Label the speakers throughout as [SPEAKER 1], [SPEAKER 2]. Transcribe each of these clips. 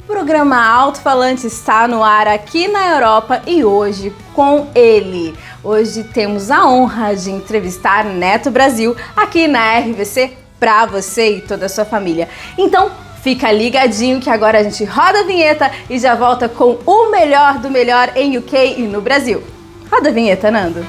[SPEAKER 1] O programa Alto-Falante está no ar aqui na Europa e hoje com ele. Hoje temos a honra de entrevistar Neto Brasil aqui na RVC para você e toda a sua família. Então, fica ligadinho que agora a gente roda a vinheta e já volta com o melhor do melhor em UK e no Brasil. Roda a vinheta, Nando.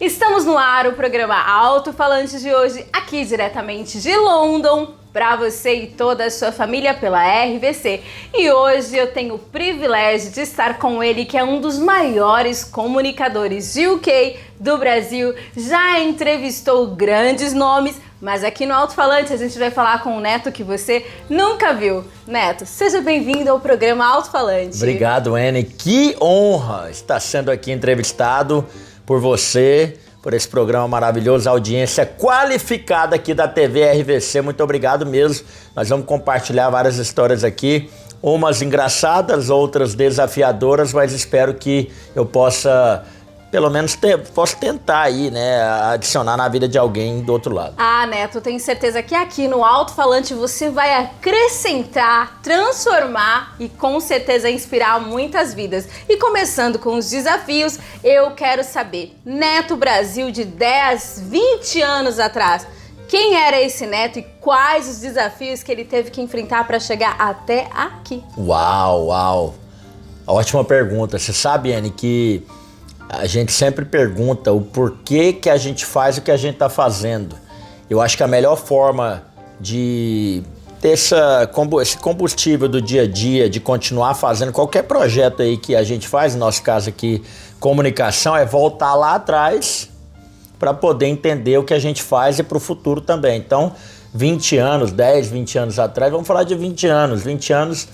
[SPEAKER 1] Estamos no ar, o programa Alto-Falante de hoje, aqui diretamente de London, para você e toda a sua família pela RVC. E hoje eu tenho o privilégio de estar com ele, que é um dos maiores comunicadores de UK, do Brasil, já entrevistou grandes nomes, mas aqui no Alto-Falante a gente vai falar com o Neto que você nunca viu. Neto, seja bem-vindo ao programa Alto-Falante.
[SPEAKER 2] Obrigado, Anne. Que honra estar sendo aqui entrevistado por você, por esse programa maravilhoso, audiência qualificada aqui da TV RVC. Muito obrigado mesmo. Nós vamos compartilhar várias histórias aqui, umas engraçadas, outras desafiadoras, mas espero que eu possa, pelo menos, posso tentar aí, né, adicionar na vida de alguém do outro lado.
[SPEAKER 1] Ah, Neto, tenho certeza que aqui no Alto-Falante você vai acrescentar, transformar e com certeza inspirar muitas vidas. E começando com os desafios, eu quero saber, Neto Brasil de 10, 20 anos atrás, quem era esse Neto e quais os desafios que ele teve que enfrentar para chegar até aqui?
[SPEAKER 2] Uau! Ótima pergunta. Você sabe, Anne, que a gente sempre pergunta o porquê que a gente faz o que a gente está fazendo. Eu acho que a melhor forma de ter esse combustível do dia a dia, de continuar fazendo qualquer projeto aí que a gente faz, no nosso caso aqui, comunicação, é voltar lá atrás para poder entender o que a gente faz e para o futuro também. Então, 20 anos, 10, 20 anos atrás, vamos falar de 20 anos. 20 anos,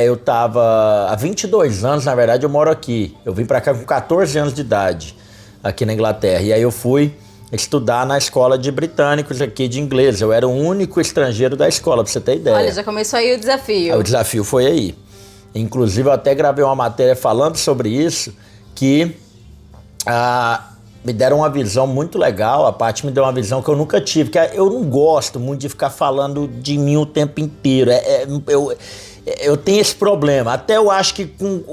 [SPEAKER 2] eu tava há 22 anos, na verdade, eu moro aqui. Eu vim para cá com 14 anos de idade, aqui na Inglaterra. E aí eu fui estudar na escola de britânicos aqui de inglês. Eu era o único estrangeiro da escola, pra você ter ideia.
[SPEAKER 1] Olha, já começou aí o desafio.
[SPEAKER 2] O desafio foi aí. Inclusive, eu até gravei uma matéria falando sobre isso, que me deram uma visão muito legal. A Paty me deu uma visão que eu nunca tive, que eu não gosto muito de ficar falando de mim o tempo inteiro. Eu tenho esse problema, até eu acho que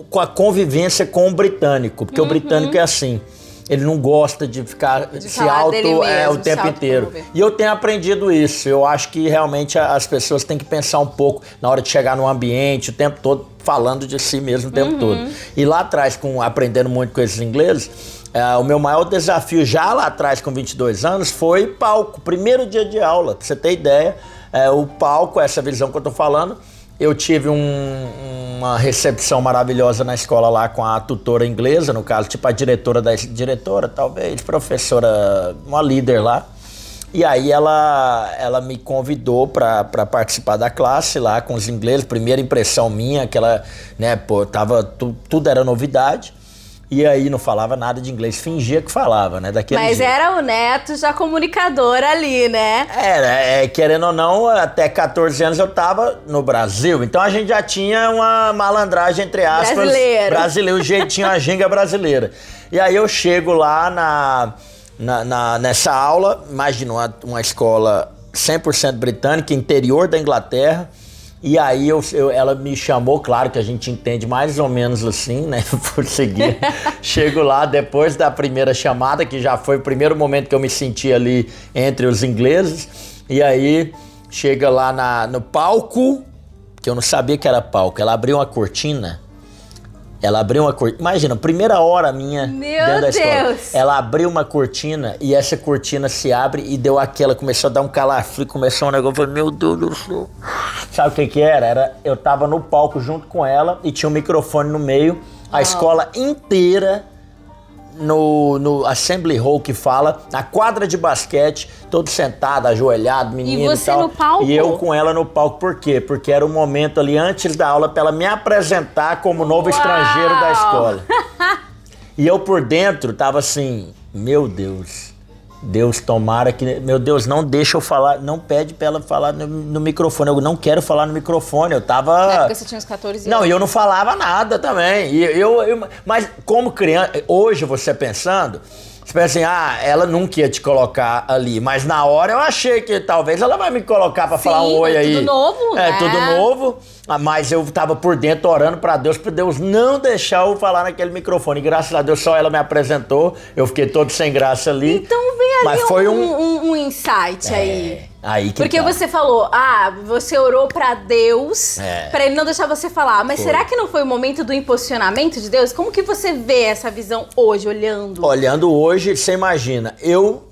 [SPEAKER 2] com a convivência com o britânico, porque o britânico é assim, ele não gosta de ficar se auto o tempo inteiro. E eu tenho aprendido isso. Eu acho que realmente as pessoas têm que pensar um pouco na hora de chegar no ambiente, o tempo todo falando de si mesmo o tempo todo. E lá atrás, aprendendo muito com esses ingleses, o meu maior desafio já lá atrás, com 22 anos, foi palco. Primeiro dia de aula, pra você ter ideia, o palco, essa visão que eu tô falando. Eu tive uma recepção maravilhosa na escola lá com a tutora inglesa, no caso, tipo a diretora, talvez, professora, uma líder lá. E aí ela me convidou para participar da classe lá com os ingleses. Primeira impressão minha, que ela, né, tudo era novidade. E aí não falava nada de inglês, fingia que falava, né?
[SPEAKER 1] Mas jeito. Era o Neto já comunicador ali, né?
[SPEAKER 2] Era, querendo ou não, até 14 anos eu tava no Brasil, então a gente já tinha uma malandragem, entre aspas, brasileiro, o jeitinho, a ginga brasileira. E aí eu chego lá nessa aula, imagina uma escola 100% britânica, interior da Inglaterra. E aí ela me chamou, claro que a gente entende mais ou menos assim, né, por seguir. Chego lá depois da primeira chamada, que já foi o primeiro momento que eu me senti ali entre os ingleses. E aí chega lá no palco, que eu não sabia que era palco, ela abriu uma cortina. Imagina, primeira hora minha dentro da escola. Ela abriu uma cortina e essa cortina se abre e começou a dar um calafrio, começou um negócio, eu falei, meu Deus do céu. Sabe o que era? Eu tava no palco junto com ela e tinha um microfone no meio, a escola inteira no Assembly Hall que fala, na quadra de basquete, todo sentado, ajoelhado, menino e
[SPEAKER 1] você
[SPEAKER 2] tal.
[SPEAKER 1] no palco?
[SPEAKER 2] E eu com ela no palco. Por quê? Porque era o momento ali antes da aula pra ela me apresentar como novo estrangeiro da escola. E eu por dentro tava assim, meu Deus, tomara que... Meu Deus, não deixa eu falar, não pede pra ela falar no microfone. Eu não quero falar no microfone, eu tava...
[SPEAKER 1] Na época você tinha uns 14 anos.
[SPEAKER 2] Não, e eu não falava nada também. Mas como criança, hoje você pensando, você pensa assim, ela nunca ia te colocar ali. Mas na hora eu achei que talvez ela vai me colocar pra falar um oi aí.
[SPEAKER 1] Tudo novo, né?
[SPEAKER 2] Tudo novo. Mas eu tava por dentro orando pra Deus não deixar eu falar naquele microfone. E graças a Deus só ela me apresentou. Eu fiquei todo sem graça ali.
[SPEAKER 1] Então vem ali
[SPEAKER 2] mas foi
[SPEAKER 1] um insight aí.
[SPEAKER 2] Aí que
[SPEAKER 1] Porque você falou, você orou pra Deus, pra ele não deixar você falar. Mas será que não foi o momento do impulsionamento de Deus? Como que você vê essa visão hoje, olhando?
[SPEAKER 2] Olhando hoje, você imagina, eu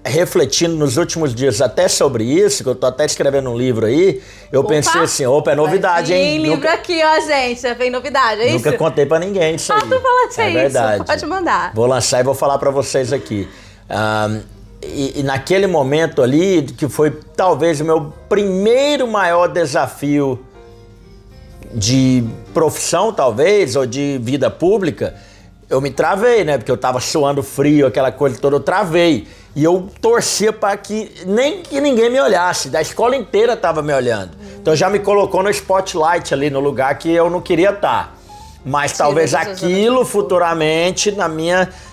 [SPEAKER 2] refletindo nos últimos dias até sobre isso, que eu tô até escrevendo um livro aí, eu pensei assim, é novidade, hein?
[SPEAKER 1] Tem livro aqui, ó, gente, já vem novidade, é isso?
[SPEAKER 2] Nunca contei pra ninguém isso aí.
[SPEAKER 1] Tu fala que é
[SPEAKER 2] verdade.
[SPEAKER 1] Isso, pode mandar.
[SPEAKER 2] Vou lançar e vou falar pra vocês aqui. E naquele momento ali, que foi talvez o meu primeiro maior desafio de profissão, talvez, ou de vida pública, eu me travei, né? Porque eu tava suando frio, aquela coisa toda, eu travei. E eu torcia para que ninguém me olhasse, da escola inteira tava me olhando. Então já me colocou no spotlight ali, no lugar que eu não queria estar. Mas talvez aquilo futuramente,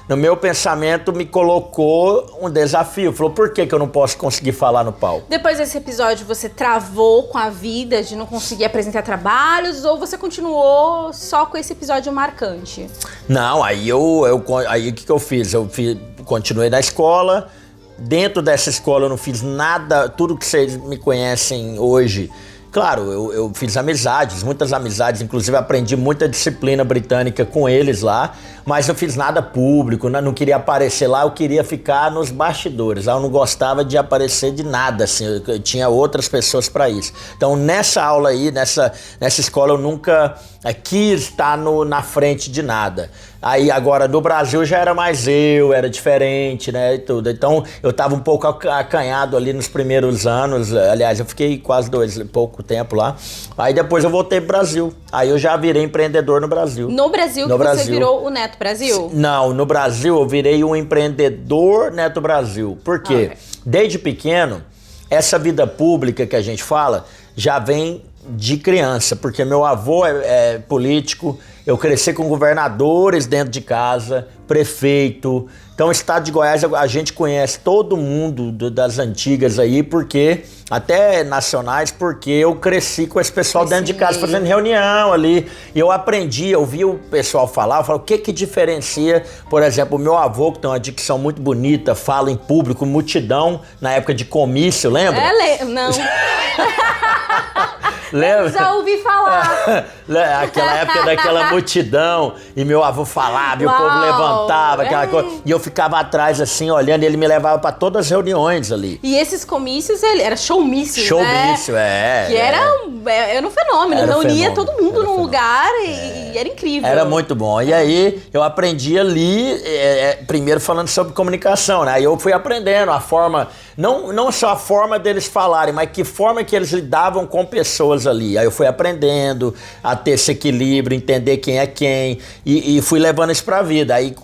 [SPEAKER 2] no meu pensamento, me colocou um desafio. Falou, por que eu não posso conseguir falar no palco?
[SPEAKER 1] Depois desse episódio, você travou com a vida de não conseguir apresentar trabalhos ou você continuou só com esse episódio marcante?
[SPEAKER 2] Não, aí o que eu fiz? Continuei na escola. Dentro dessa escola eu não fiz nada, tudo que vocês me conhecem hoje. Claro, eu fiz amizades, muitas amizades, inclusive aprendi muita disciplina britânica com eles lá, mas não fiz nada público, não queria aparecer lá, eu queria ficar nos bastidores, eu não gostava de aparecer de nada, assim, eu tinha outras pessoas para isso. Então nessa aula aí, nessa escola eu nunca quis estar na frente de nada. Aí agora no Brasil já era mais era diferente, né, e tudo. Então eu tava um pouco acanhado ali nos primeiros anos, aliás, eu fiquei quase pouco tempo lá. Aí depois eu voltei pro Brasil. Aí eu já virei empreendedor no Brasil.
[SPEAKER 1] No Brasil você virou o Neto Brasil?
[SPEAKER 2] Não, no Brasil eu virei um empreendedor Neto Brasil. Por quê? Desde pequeno, essa vida pública que a gente fala já vem de criança, porque meu avô é político, eu cresci com governadores dentro de casa, prefeito. Então o estado de Goiás a gente conhece todo mundo das antigas aí, porque até nacionais, porque eu cresci com esse pessoal dentro de casa fazendo reunião ali. E eu aprendi, eu vi o pessoal falar, eu falo, o que diferencia, por exemplo, o meu avô, que tem uma dicção muito bonita, fala em público, multidão, na época de comício, lembra?
[SPEAKER 1] Não.
[SPEAKER 2] Lembra?
[SPEAKER 1] Já ouvi falar.
[SPEAKER 2] Aquela época daquela multidão, e meu avô falava, e o povo levantava, aquela coisa. E eu ficava atrás assim, olhando, e ele me levava para todas as reuniões ali.
[SPEAKER 1] E esses comícios, era showmício,
[SPEAKER 2] Showmício,
[SPEAKER 1] né? Que era um fenômeno, reunia todo mundo num lugar e era incrível.
[SPEAKER 2] Era muito bom. E aí eu aprendi ali, primeiro falando sobre comunicação, né? Aí eu fui aprendendo a forma, não só a forma deles falarem, mas que forma que eles lidavam com pessoas ali. Aí eu fui aprendendo a ter esse equilíbrio, entender quem é quem, e fui levando isso pra vida. Aí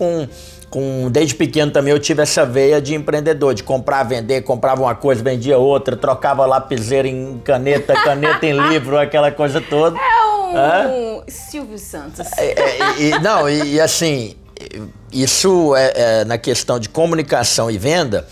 [SPEAKER 2] desde pequeno também eu tive essa veia de empreendedor, de comprar, vender, comprava uma coisa, vendia outra, trocava lapiseira em caneta em livro, aquela coisa toda.
[SPEAKER 1] Silvio Santos.
[SPEAKER 2] Assim, isso na questão de comunicação e venda,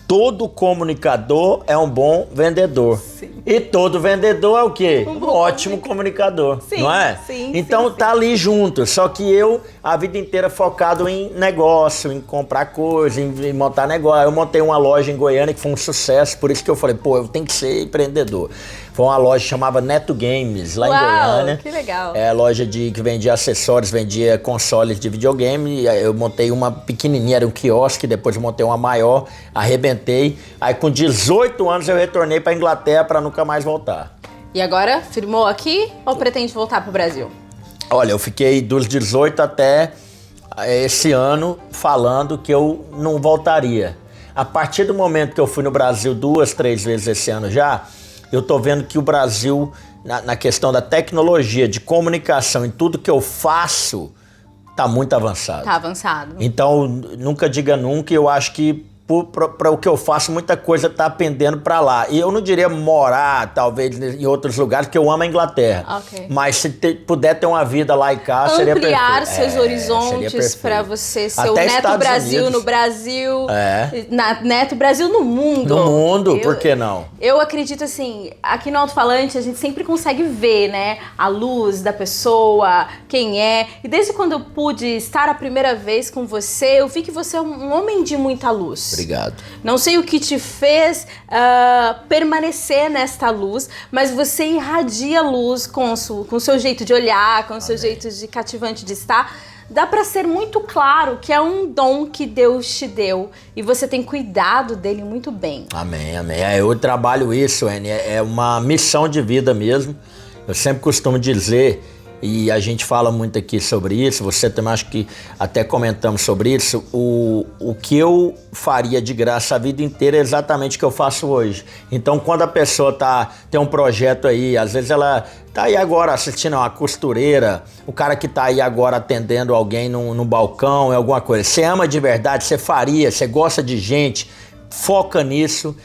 [SPEAKER 2] todo comunicador é um bom vendedor. Sim. E todo vendedor é o quê? Um ótimo comunicador, sim, não é?
[SPEAKER 1] Sim,
[SPEAKER 2] então tá ali junto. Só que eu, a vida inteira focado em negócio, em comprar coisa, em montar negócio. Eu montei uma loja em Goiânia que foi um sucesso, por isso que eu falei, eu tenho que ser empreendedor. Foi uma loja que chamava Neto Games, lá em Goiânia.
[SPEAKER 1] Que legal.
[SPEAKER 2] É a loja que vendia acessórios, vendia consoles de videogame. Eu montei uma pequenininha, era um quiosque, depois eu montei uma maior, arrebentei. Aí com 18 anos eu retornei para Inglaterra para nunca mais voltar.
[SPEAKER 1] E agora, firmou aqui ou pretende voltar para o Brasil?
[SPEAKER 2] Olha, eu fiquei dos 18 até esse ano falando que eu não voltaria. A partir do momento que eu fui no Brasil 2, 3 vezes esse ano já, eu tô vendo que o Brasil, na questão da tecnologia, de comunicação, em tudo que eu faço, tá muito avançado.
[SPEAKER 1] Tá avançado.
[SPEAKER 2] Então, nunca diga nunca, eu acho que para o que eu faço, muita coisa tá pendendo para lá. E eu não diria morar, talvez, em outros lugares, porque eu amo a Inglaterra.
[SPEAKER 1] Okay.
[SPEAKER 2] Mas se puder ter uma vida lá em casa, seria perfeito.
[SPEAKER 1] Ampliar seus horizontes para você ser o Neto Brasil no Brasil, Neto Brasil no mundo.
[SPEAKER 2] No mundo, por que não?
[SPEAKER 1] Eu acredito assim, aqui no Alto-Falante a gente sempre consegue ver, né, a luz da pessoa, quem é. E desde quando eu pude estar a primeira vez com você, eu vi que você é um homem de muita luz.
[SPEAKER 2] Obrigado.
[SPEAKER 1] Não sei o que te fez permanecer nesta luz, mas você irradia luz com o seu jeito de olhar, com o seu jeito de cativante de estar. Dá para ser muito claro que é um dom que Deus te deu e você tem cuidado dele muito bem.
[SPEAKER 2] Amém, amém. Eu trabalho isso, Anny, é uma missão de vida mesmo. Eu sempre costumo dizer, e a gente fala muito aqui sobre isso, você também acho que até comentamos sobre isso, o que eu faria de graça a vida inteira é exatamente o que eu faço hoje. Então, quando a pessoa tem um projeto aí, às vezes ela tá aí agora assistindo uma costureira, o cara que tá aí agora atendendo alguém no balcão, alguma coisa. Você ama de verdade, você faria, você gosta de gente, foca nisso.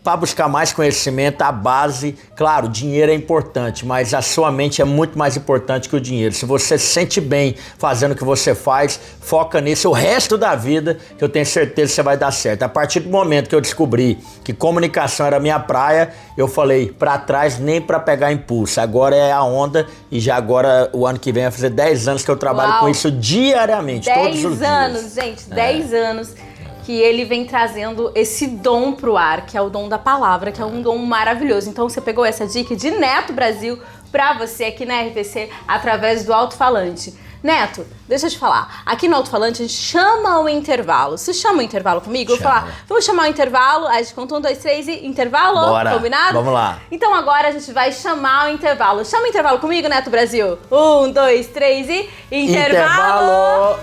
[SPEAKER 2] Para buscar mais conhecimento, a base, claro, o dinheiro é importante, mas a sua mente é muito mais importante que o dinheiro. Se você se sente bem fazendo o que você faz, foca nisso o resto da vida, que eu tenho certeza que você vai dar certo. A partir do momento que eu descobri que comunicação era a minha praia, eu falei, para trás nem para pegar impulso. Agora é a onda e já agora, o ano que vem, vai fazer 10 anos que eu trabalho com isso diariamente, todos os dias.
[SPEAKER 1] 10 anos, gente, 10 anos. Que ele vem trazendo esse dom pro ar, que é o dom da palavra, que é um dom maravilhoso. Então você pegou essa dica de Neto Brasil pra você aqui na RVC através do alto-falante. Neto, deixa eu te falar, aqui no alto-falante a gente chama o intervalo. Você chama o intervalo comigo? Eu vou falar, vamos chamar o intervalo, aí a gente conta 1, 2, 3 e intervalo,
[SPEAKER 2] bora,
[SPEAKER 1] combinado?
[SPEAKER 2] Vamos lá.
[SPEAKER 1] Então agora a gente vai chamar o intervalo. Chama o intervalo comigo, Neto Brasil. 1, 2, 3 e intervalo!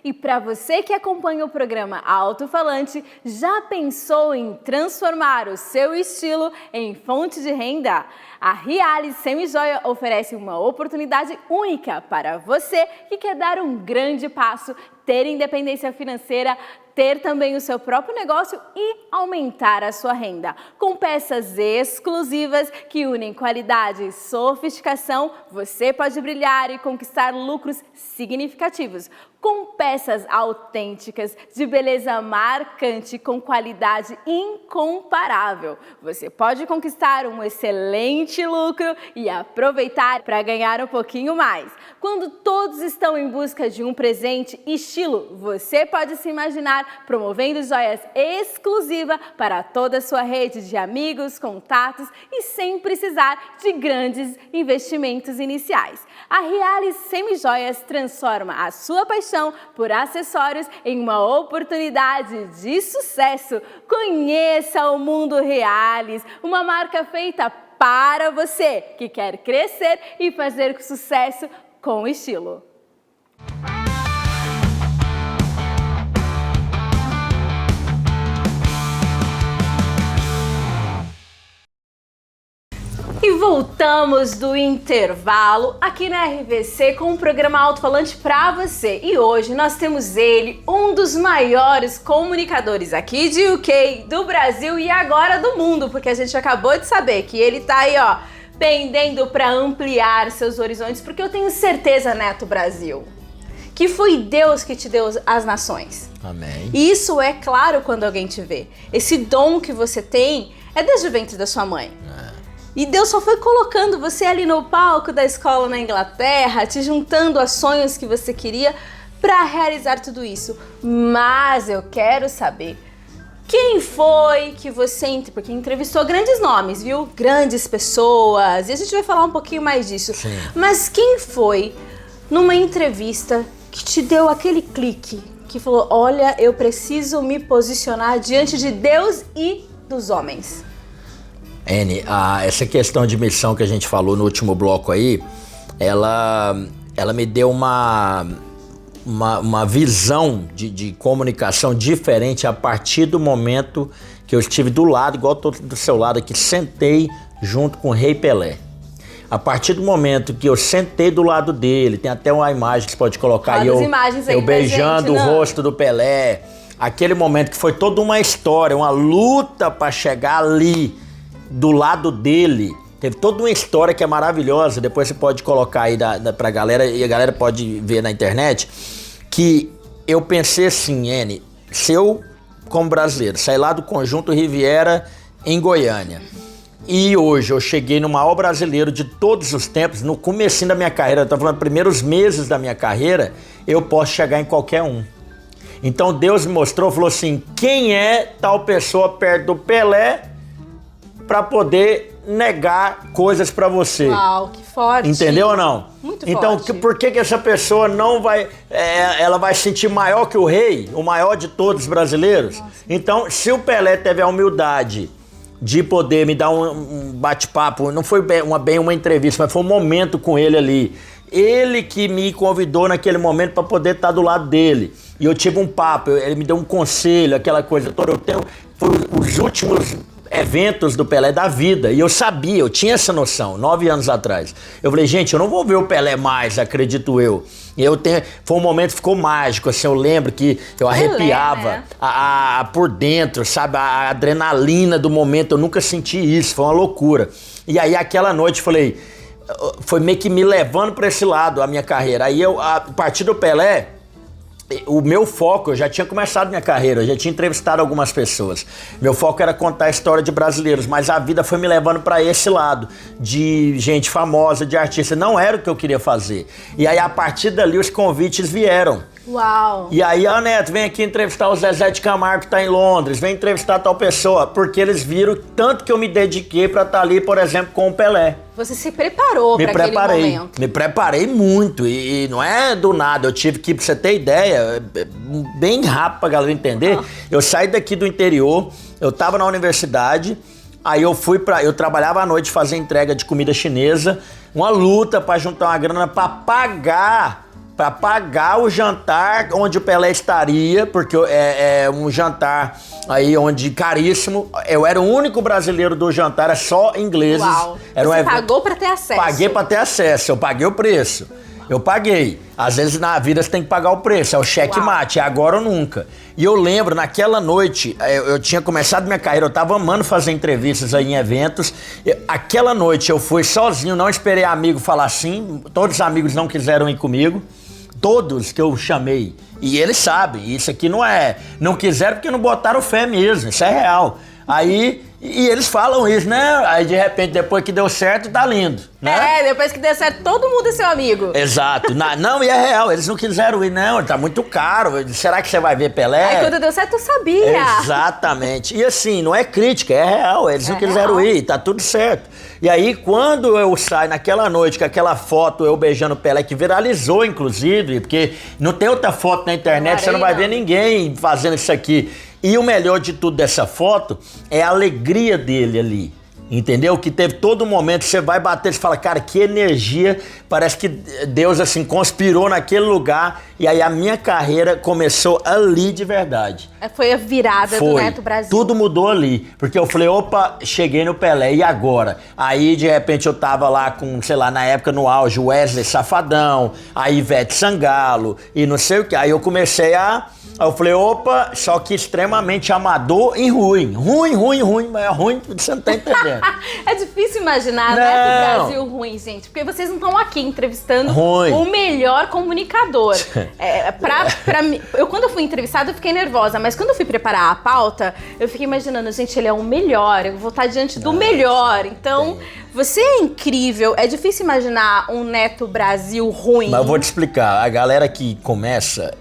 [SPEAKER 1] E para você que acompanha o programa Alto-Falante, já pensou em transformar o seu estilo em fonte de renda? A Reale Semijoia oferece uma oportunidade única para você que quer dar um grande passo, ter independência financeira, ter também o seu próprio negócio e aumentar a sua renda. Com peças exclusivas que unem qualidade e sofisticação, você pode brilhar e conquistar lucros significativos. Com peças autênticas, de beleza marcante, com qualidade incomparável, você pode conquistar um excelente lucro e aproveitar para ganhar um pouquinho mais. Quando todos estão em busca de um presente estilo, você pode se imaginar promovendo joias exclusivas para toda a sua rede de amigos, contatos e sem precisar de grandes investimentos iniciais. A Reale Semijoias transforma a sua paixão por acessórios em uma oportunidade de sucesso. Conheça o Mundo Reales, uma marca feita para você que quer crescer e fazer sucesso com estilo. E voltamos do intervalo aqui na RVC com o programa Alto-Falante pra você. E hoje nós temos ele, um dos maiores comunicadores aqui de UK, do Brasil e agora do mundo, porque a gente acabou de saber que ele tá aí, ó, pendendo para ampliar seus horizontes, porque eu tenho certeza, Neto Brasil, que foi Deus que te deu as nações.
[SPEAKER 2] Amém.
[SPEAKER 1] E isso é claro quando alguém te vê. Esse dom que você tem é desde o ventre da sua mãe. E Deus só foi colocando você ali no palco da escola na Inglaterra, te juntando a sonhos que você queria para realizar tudo isso. Mas eu quero saber quem foi que você... Porque entrevistou grandes nomes, viu? Grandes pessoas. E a gente vai falar um pouquinho mais disso.
[SPEAKER 2] Sim.
[SPEAKER 1] Mas quem foi numa entrevista que te deu aquele clique? que falou, olha, eu preciso me posicionar diante de Deus e dos homens?
[SPEAKER 2] Anne, essa questão de missão que a gente falou no último bloco aí, ela me deu uma visão de comunicação diferente a partir do momento que eu estive do lado, igual eu tô do seu lado aqui, sentei junto com o Rei Pelé. A partir do momento que eu sentei do lado dele, tem até uma imagem que você pode colocar aí, eu beijando o rosto do Pelé, aquele momento que foi toda uma história, uma luta para chegar ali do lado dele. Teve toda uma história que é maravilhosa, depois você pode colocar aí pra galera, e a galera pode ver na internet, que eu pensei assim, Anne, se eu, como brasileiro, sair lá do Conjunto Riviera em Goiânia, e hoje eu cheguei no maior brasileiro de todos os tempos, no comecinho da minha carreira, eu tô falando primeiros meses da minha carreira, eu posso chegar em qualquer um. Então Deus me mostrou, falou assim, quem é tal pessoa perto do Pelé para poder negar coisas para você?
[SPEAKER 1] Uau, que forte.
[SPEAKER 2] Entendeu ou não?
[SPEAKER 1] Muito
[SPEAKER 2] então,
[SPEAKER 1] forte.
[SPEAKER 2] Por que essa pessoa não vai... ela vai se sentir maior que o rei, o maior de todos os brasileiros? Nossa. Então, se o Pelé teve a humildade de poder me dar um bate-papo, não foi bem uma entrevista, mas foi um momento com ele ali. Ele que me convidou naquele momento para poder estar do lado dele. E eu tive um papo, ele me deu um conselho, aquela coisa toda. Foi os últimos eventos do Pelé da vida. E eu sabia, eu tinha essa noção, 9 anos atrás. Eu falei, gente, eu não vou ver o Pelé mais, acredito eu. Foi um momento que ficou mágico, assim, eu lembro que eu arrepiava por dentro, sabe, a adrenalina do momento, eu nunca senti isso, foi uma loucura. E aí aquela noite, falei, foi meio que me levando para esse lado, a minha carreira. Aí a partir do Pelé, o meu foco, eu já tinha começado minha carreira, eu já tinha entrevistado algumas pessoas. Meu foco era contar a história de brasileiros, mas a vida foi me levando para esse lado, de gente famosa, de artista. Não era o que eu queria fazer. E aí, a partir dali, os convites vieram.
[SPEAKER 1] Uau!
[SPEAKER 2] E aí, Neto, vem aqui entrevistar o Zezé de Camargo, que tá em Londres, vem entrevistar tal pessoa, porque eles viram tanto que eu me dediquei para estar ali, por exemplo, com o Pelé.
[SPEAKER 1] Você se preparou para aquele momento.
[SPEAKER 2] Me preparei muito e não é do nada, eu tive que, pra você ter ideia, bem rápido pra galera entender, eu saí daqui do interior, eu tava na universidade, aí eu trabalhava à noite fazer entrega de comida chinesa, uma luta para juntar uma grana para pagar o jantar onde o Pelé estaria, porque é um jantar aí onde caríssimo. Eu era o único brasileiro do jantar, era só ingleses.
[SPEAKER 1] Uau. Você pagou para ter acesso?
[SPEAKER 2] Paguei para ter acesso, eu paguei o preço. Eu paguei. Às vezes na vida você tem que pagar o preço, é o checkmate, é agora ou nunca. E eu lembro, naquela noite, eu tinha começado minha carreira, eu tava amando fazer entrevistas aí em eventos. Aquela noite eu fui sozinho, não esperei amigo falar sim, todos os amigos não quiseram ir comigo. Todos que eu chamei, e eles sabem, isso aqui não quiseram porque não botaram fé mesmo, isso é real. Aí, e eles falam isso, né? Aí de repente, depois que deu certo, tá lindo, né?
[SPEAKER 1] Depois que deu certo, todo mundo é seu amigo.
[SPEAKER 2] Exato, não, e é real, eles não quiseram ir, não, tá muito caro, será que você vai ver Pelé?
[SPEAKER 1] Aí quando deu certo, eu sabia.
[SPEAKER 2] Exatamente, e assim, não é crítica, é real, eles não quiseram ir, tá tudo certo. E aí, quando eu saio naquela noite com aquela foto eu beijando o Pelé, que viralizou, inclusive, porque não tem outra foto na internet, você não vai ver ninguém fazendo isso aqui. E o melhor de tudo dessa foto é a alegria dele ali. Entendeu? Que teve todo momento, você vai bater, você fala, cara, que energia, parece que Deus, assim, conspirou naquele lugar, e aí a minha carreira começou ali de verdade.
[SPEAKER 1] Foi a virada do Neto Brasil.
[SPEAKER 2] Tudo mudou ali, porque eu falei, opa, cheguei no Pelé, e agora? Aí, de repente, eu tava lá com, sei lá, na época, no auge, Wesley Safadão, a Ivete Sangalo, e não sei o que, aí eu comecei eu falei, opa, só que extremamente amador e ruim, mas é ruim, você não tá entendendo.
[SPEAKER 1] É difícil imaginar, né, o Brasil ruim, gente, porque vocês não estão aqui entrevistando o melhor comunicador. Quando eu fui entrevistada, eu fiquei nervosa, mas quando eu fui preparar a pauta, eu fiquei imaginando, gente, ele é o melhor, eu vou estar diante do melhor, então... Você é incrível, é difícil imaginar um Neto Brasil ruim.
[SPEAKER 2] Mas eu vou te explicar, a galera que começa,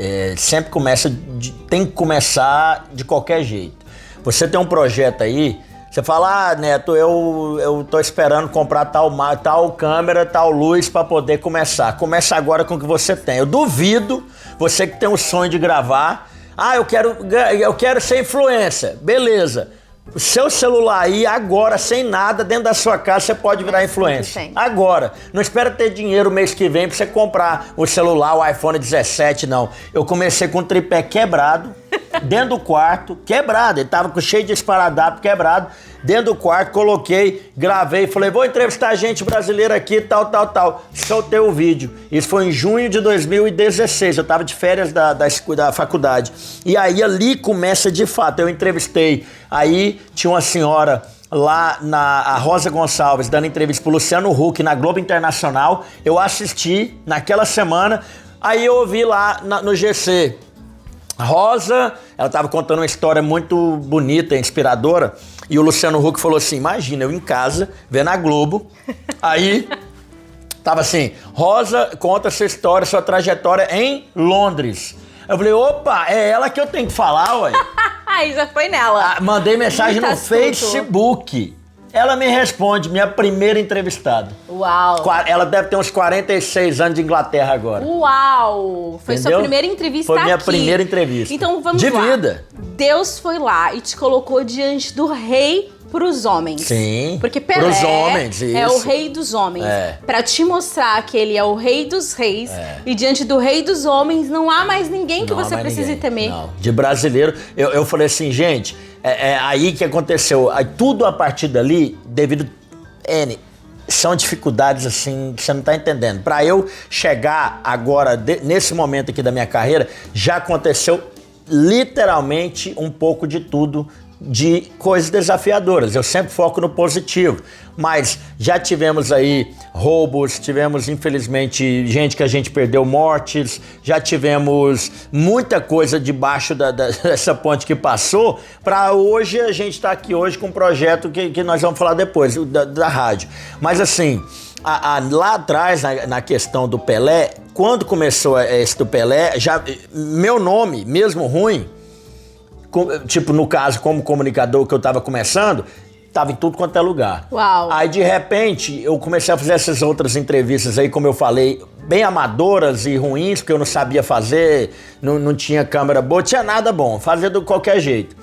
[SPEAKER 2] tem que começar de qualquer jeito. Você tem um projeto aí, Você fala, Neto, eu tô esperando comprar tal câmera, tal luz para poder começar. Começa agora com o que você tem. Eu duvido, você que tem um sonho de gravar. Eu quero ser influencer. Beleza. O seu celular aí, agora, sem nada, dentro da sua casa, você pode virar influencer. Agora. Não espera ter dinheiro mês que vem pra você comprar o celular, o iPhone 17, não. Eu comecei com um tripé quebrado, dentro do quarto, quebrado. Ele tava cheio de esparadrapo quebrado. Dentro do quarto, coloquei, gravei, falei, vou entrevistar gente brasileira aqui, tal. Soltei o vídeo. Isso foi em junho de 2016, eu tava de férias da faculdade. E aí ali começa de fato, eu entrevistei. Aí tinha uma senhora lá, a Rosa Gonçalves, dando entrevista pro Luciano Huck na Globo Internacional. Eu assisti naquela semana, aí eu ouvi lá no GC. Rosa, ela tava contando uma história muito bonita, inspiradora. E o Luciano Huck falou assim, imagina, eu em casa, vendo a Globo, aí tava assim, Rosa conta sua história, sua trajetória em Londres. Eu falei, opa, é ela que eu tenho que falar, ué.
[SPEAKER 1] Aí já foi nela.
[SPEAKER 2] Mandei mensagem no Facebook. Ela me responde, minha primeira entrevistada.
[SPEAKER 1] Uau!
[SPEAKER 2] Ela deve ter uns 46 anos de Inglaterra agora.
[SPEAKER 1] Uau! Foi sua primeira entrevista aqui.
[SPEAKER 2] Foi minha primeira entrevista.
[SPEAKER 1] Então vamos lá. De vida. Deus foi lá e te colocou diante do rei pros homens.
[SPEAKER 2] Sim.
[SPEAKER 1] Porque Pelé
[SPEAKER 2] pros homens, isso.
[SPEAKER 1] É o rei dos homens. Pra te mostrar que ele é o rei dos reis. E diante do rei dos homens não há mais ninguém que você precise temer.
[SPEAKER 2] Não. De brasileiro, eu falei assim, gente, aí que aconteceu. Tudo a partir dali, devido... são dificuldades assim que você não tá entendendo. Pra eu chegar agora, nesse momento aqui da minha carreira, já aconteceu literalmente um pouco de tudo, de coisas desafiadoras. Eu sempre foco no positivo, mas já tivemos aí roubos, tivemos infelizmente gente que a gente perdeu, mortes, já tivemos muita coisa debaixo dessa ponte que passou, para hoje a gente tá aqui hoje com um projeto que nós vamos falar depois, da rádio. Mas assim, lá atrás, na questão do Pelé, quando começou esse do Pelé, meu nome, mesmo ruim, tipo, no caso, como comunicador que eu tava começando, tava em tudo quanto é lugar.
[SPEAKER 1] Uau!
[SPEAKER 2] Aí, de repente, eu comecei a fazer essas outras entrevistas aí, como eu falei, bem amadoras e ruins, porque eu não sabia fazer, não tinha câmera boa, tinha nada bom, fazia de qualquer jeito.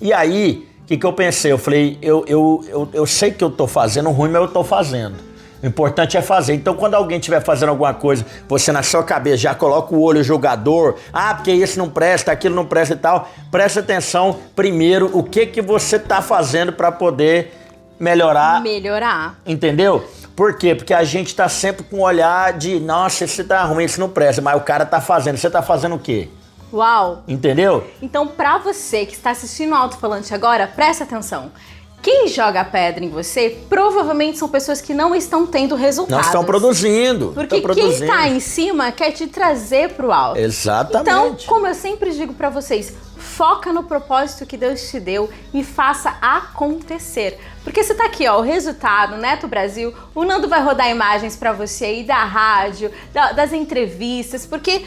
[SPEAKER 2] E aí, o que eu pensei? Eu falei, eu sei que eu tô fazendo ruim, mas eu tô fazendo. O importante é fazer. Então, quando alguém estiver fazendo alguma coisa, você na sua cabeça já coloca o olho jogador. Porque isso não presta, aquilo não presta e tal. Presta atenção primeiro o que você tá fazendo para poder melhorar. Entendeu? Por quê? Porque a gente tá sempre com o olhar de, nossa, isso tá ruim, isso não presta. Mas o cara tá fazendo. Você tá fazendo o quê?
[SPEAKER 1] Uau!
[SPEAKER 2] Entendeu?
[SPEAKER 1] Então, pra você que está assistindo o Alto Falante agora, presta atenção. Quem joga pedra em você, provavelmente são pessoas que não estão tendo resultados.
[SPEAKER 2] Não estão produzindo.
[SPEAKER 1] Porque quem está em cima quer te trazer pro alto.
[SPEAKER 2] Exatamente.
[SPEAKER 1] Então, como eu sempre digo pra vocês, foca no propósito que Deus te deu e faça acontecer. Porque você tá aqui, ó, o resultado, Neto Brasil, o Nando vai rodar imagens pra você aí da rádio, das entrevistas, porque...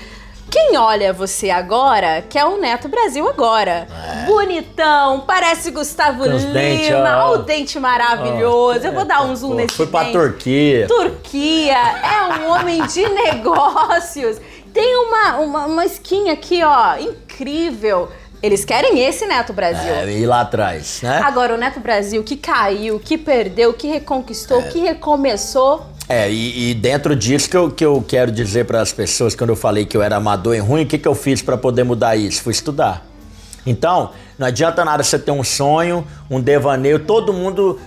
[SPEAKER 1] Quem olha você agora quer o Neto Brasil agora. Bonitão, parece Gustavo Lima, olha o dente maravilhoso. Eu vou dar um zoom nesse dente.
[SPEAKER 2] Foi pra Turquia.
[SPEAKER 1] É um homem de negócios. Tem uma skin aqui, ó, incrível. Eles querem esse Neto Brasil.
[SPEAKER 2] E lá atrás, né?
[SPEAKER 1] Agora, o Neto Brasil que caiu, que perdeu, que reconquistou, que recomeçou...
[SPEAKER 2] E dentro disso que eu quero dizer para as pessoas, quando eu falei que eu era amador e ruim, o que eu fiz para poder mudar isso? Fui estudar. Então, não adianta nada você ter um sonho, um devaneio, todo mundo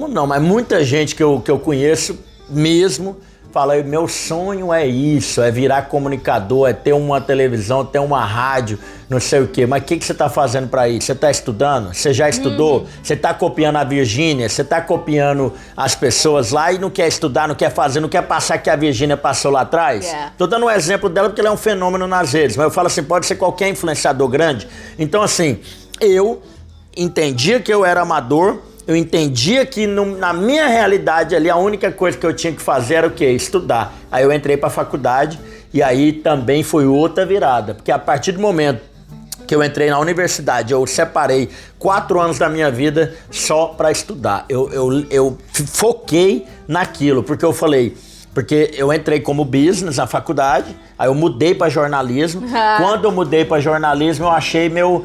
[SPEAKER 2] não, mas muita gente que eu conheço mesmo, fala, meu sonho é isso, é virar comunicador, é ter uma televisão, ter uma rádio, não sei o quê. Mas o que você está fazendo para isso? Você está estudando? Você já estudou? Você está copiando a Virgínia? Você está copiando as pessoas lá e não quer estudar, não quer fazer, não quer passar que a Virgínia passou lá atrás? Tô dando um exemplo dela porque ela é um fenômeno nas redes, mas eu falo assim, pode ser qualquer influenciador grande. Então assim, eu entendia que eu era amador, eu entendia que na minha realidade ali a única coisa que eu tinha que fazer era o quê? Estudar. Aí eu entrei para a faculdade e aí também foi outra virada, porque a partir do momento que eu entrei na universidade, eu separei 4 anos da minha vida só para estudar. Eu foquei naquilo, porque eu falei... Porque eu entrei como business na faculdade, aí eu mudei para jornalismo. Quando eu mudei para jornalismo, eu achei meu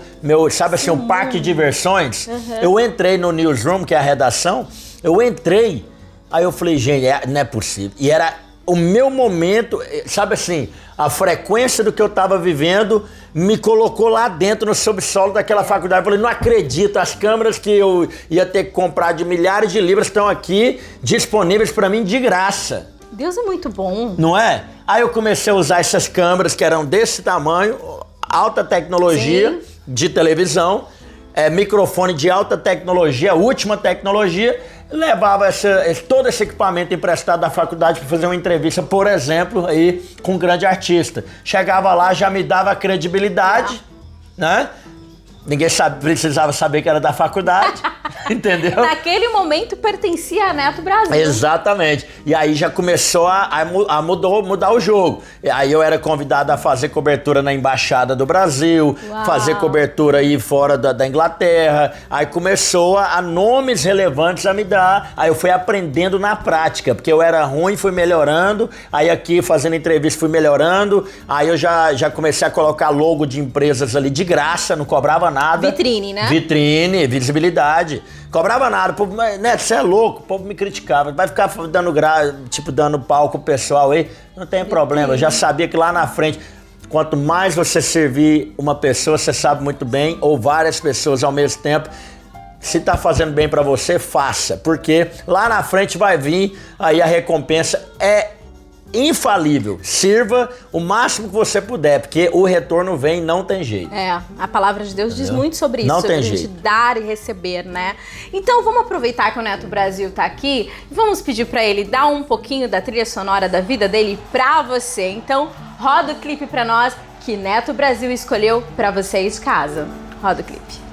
[SPEAKER 2] sabe assim, um parque de diversões. Eu entrei no newsroom, que é a redação, eu entrei, aí eu falei, gente, não é possível. E era o meu momento, sabe assim, a frequência do que eu tava vivendo me colocou lá dentro no subsolo daquela faculdade. Eu falei, não acredito, as câmeras que eu ia ter que comprar de milhares de libras estão aqui disponíveis para mim de graça.
[SPEAKER 1] Deus é muito bom.
[SPEAKER 2] Não é? Aí eu comecei a usar essas câmeras que eram desse tamanho, alta tecnologia de televisão, microfone de alta tecnologia, última tecnologia, levava todo esse equipamento emprestado da faculdade para fazer uma entrevista, por exemplo, aí, com um grande artista. Chegava lá, já me dava credibilidade, né? Ninguém precisava saber que era da faculdade, entendeu?
[SPEAKER 1] Naquele momento pertencia a Neto Brasil.
[SPEAKER 2] Exatamente. E aí já começou a mudar o jogo. E aí eu era convidado a fazer cobertura na Embaixada do Brasil, fazer cobertura aí fora da Inglaterra. Aí começou a nomes relevantes a me dar. Aí eu fui aprendendo na prática, porque eu era ruim, fui melhorando. Aí aqui fazendo entrevista fui melhorando. Aí eu já comecei a colocar logo de empresas ali de graça, não cobrava nada.
[SPEAKER 1] Vitrine, né?
[SPEAKER 2] Vitrine, visibilidade. Cobrava nada. O povo, né, você é louco, o povo me criticava. Vai ficar dando palco pro pessoal aí. Não tem problema, eu já sabia que lá na frente, quanto mais você servir uma pessoa, você sabe muito bem, ou várias pessoas ao mesmo tempo, se tá fazendo bem pra você, faça. Porque lá na frente vai vir, aí a recompensa é infalível. Sirva o máximo que você puder, porque o retorno vem, não tem jeito.
[SPEAKER 1] A palavra de Deus diz muito sobre isso.
[SPEAKER 2] Não
[SPEAKER 1] sobre
[SPEAKER 2] tem
[SPEAKER 1] a gente
[SPEAKER 2] jeito.
[SPEAKER 1] dar e receber, né? Então vamos aproveitar que o Neto Brasil tá aqui e vamos pedir pra ele dar um pouquinho da trilha sonora da vida dele pra você. Então roda o clipe pra nós que Neto Brasil escolheu pra vocês de casa. Roda o clipe.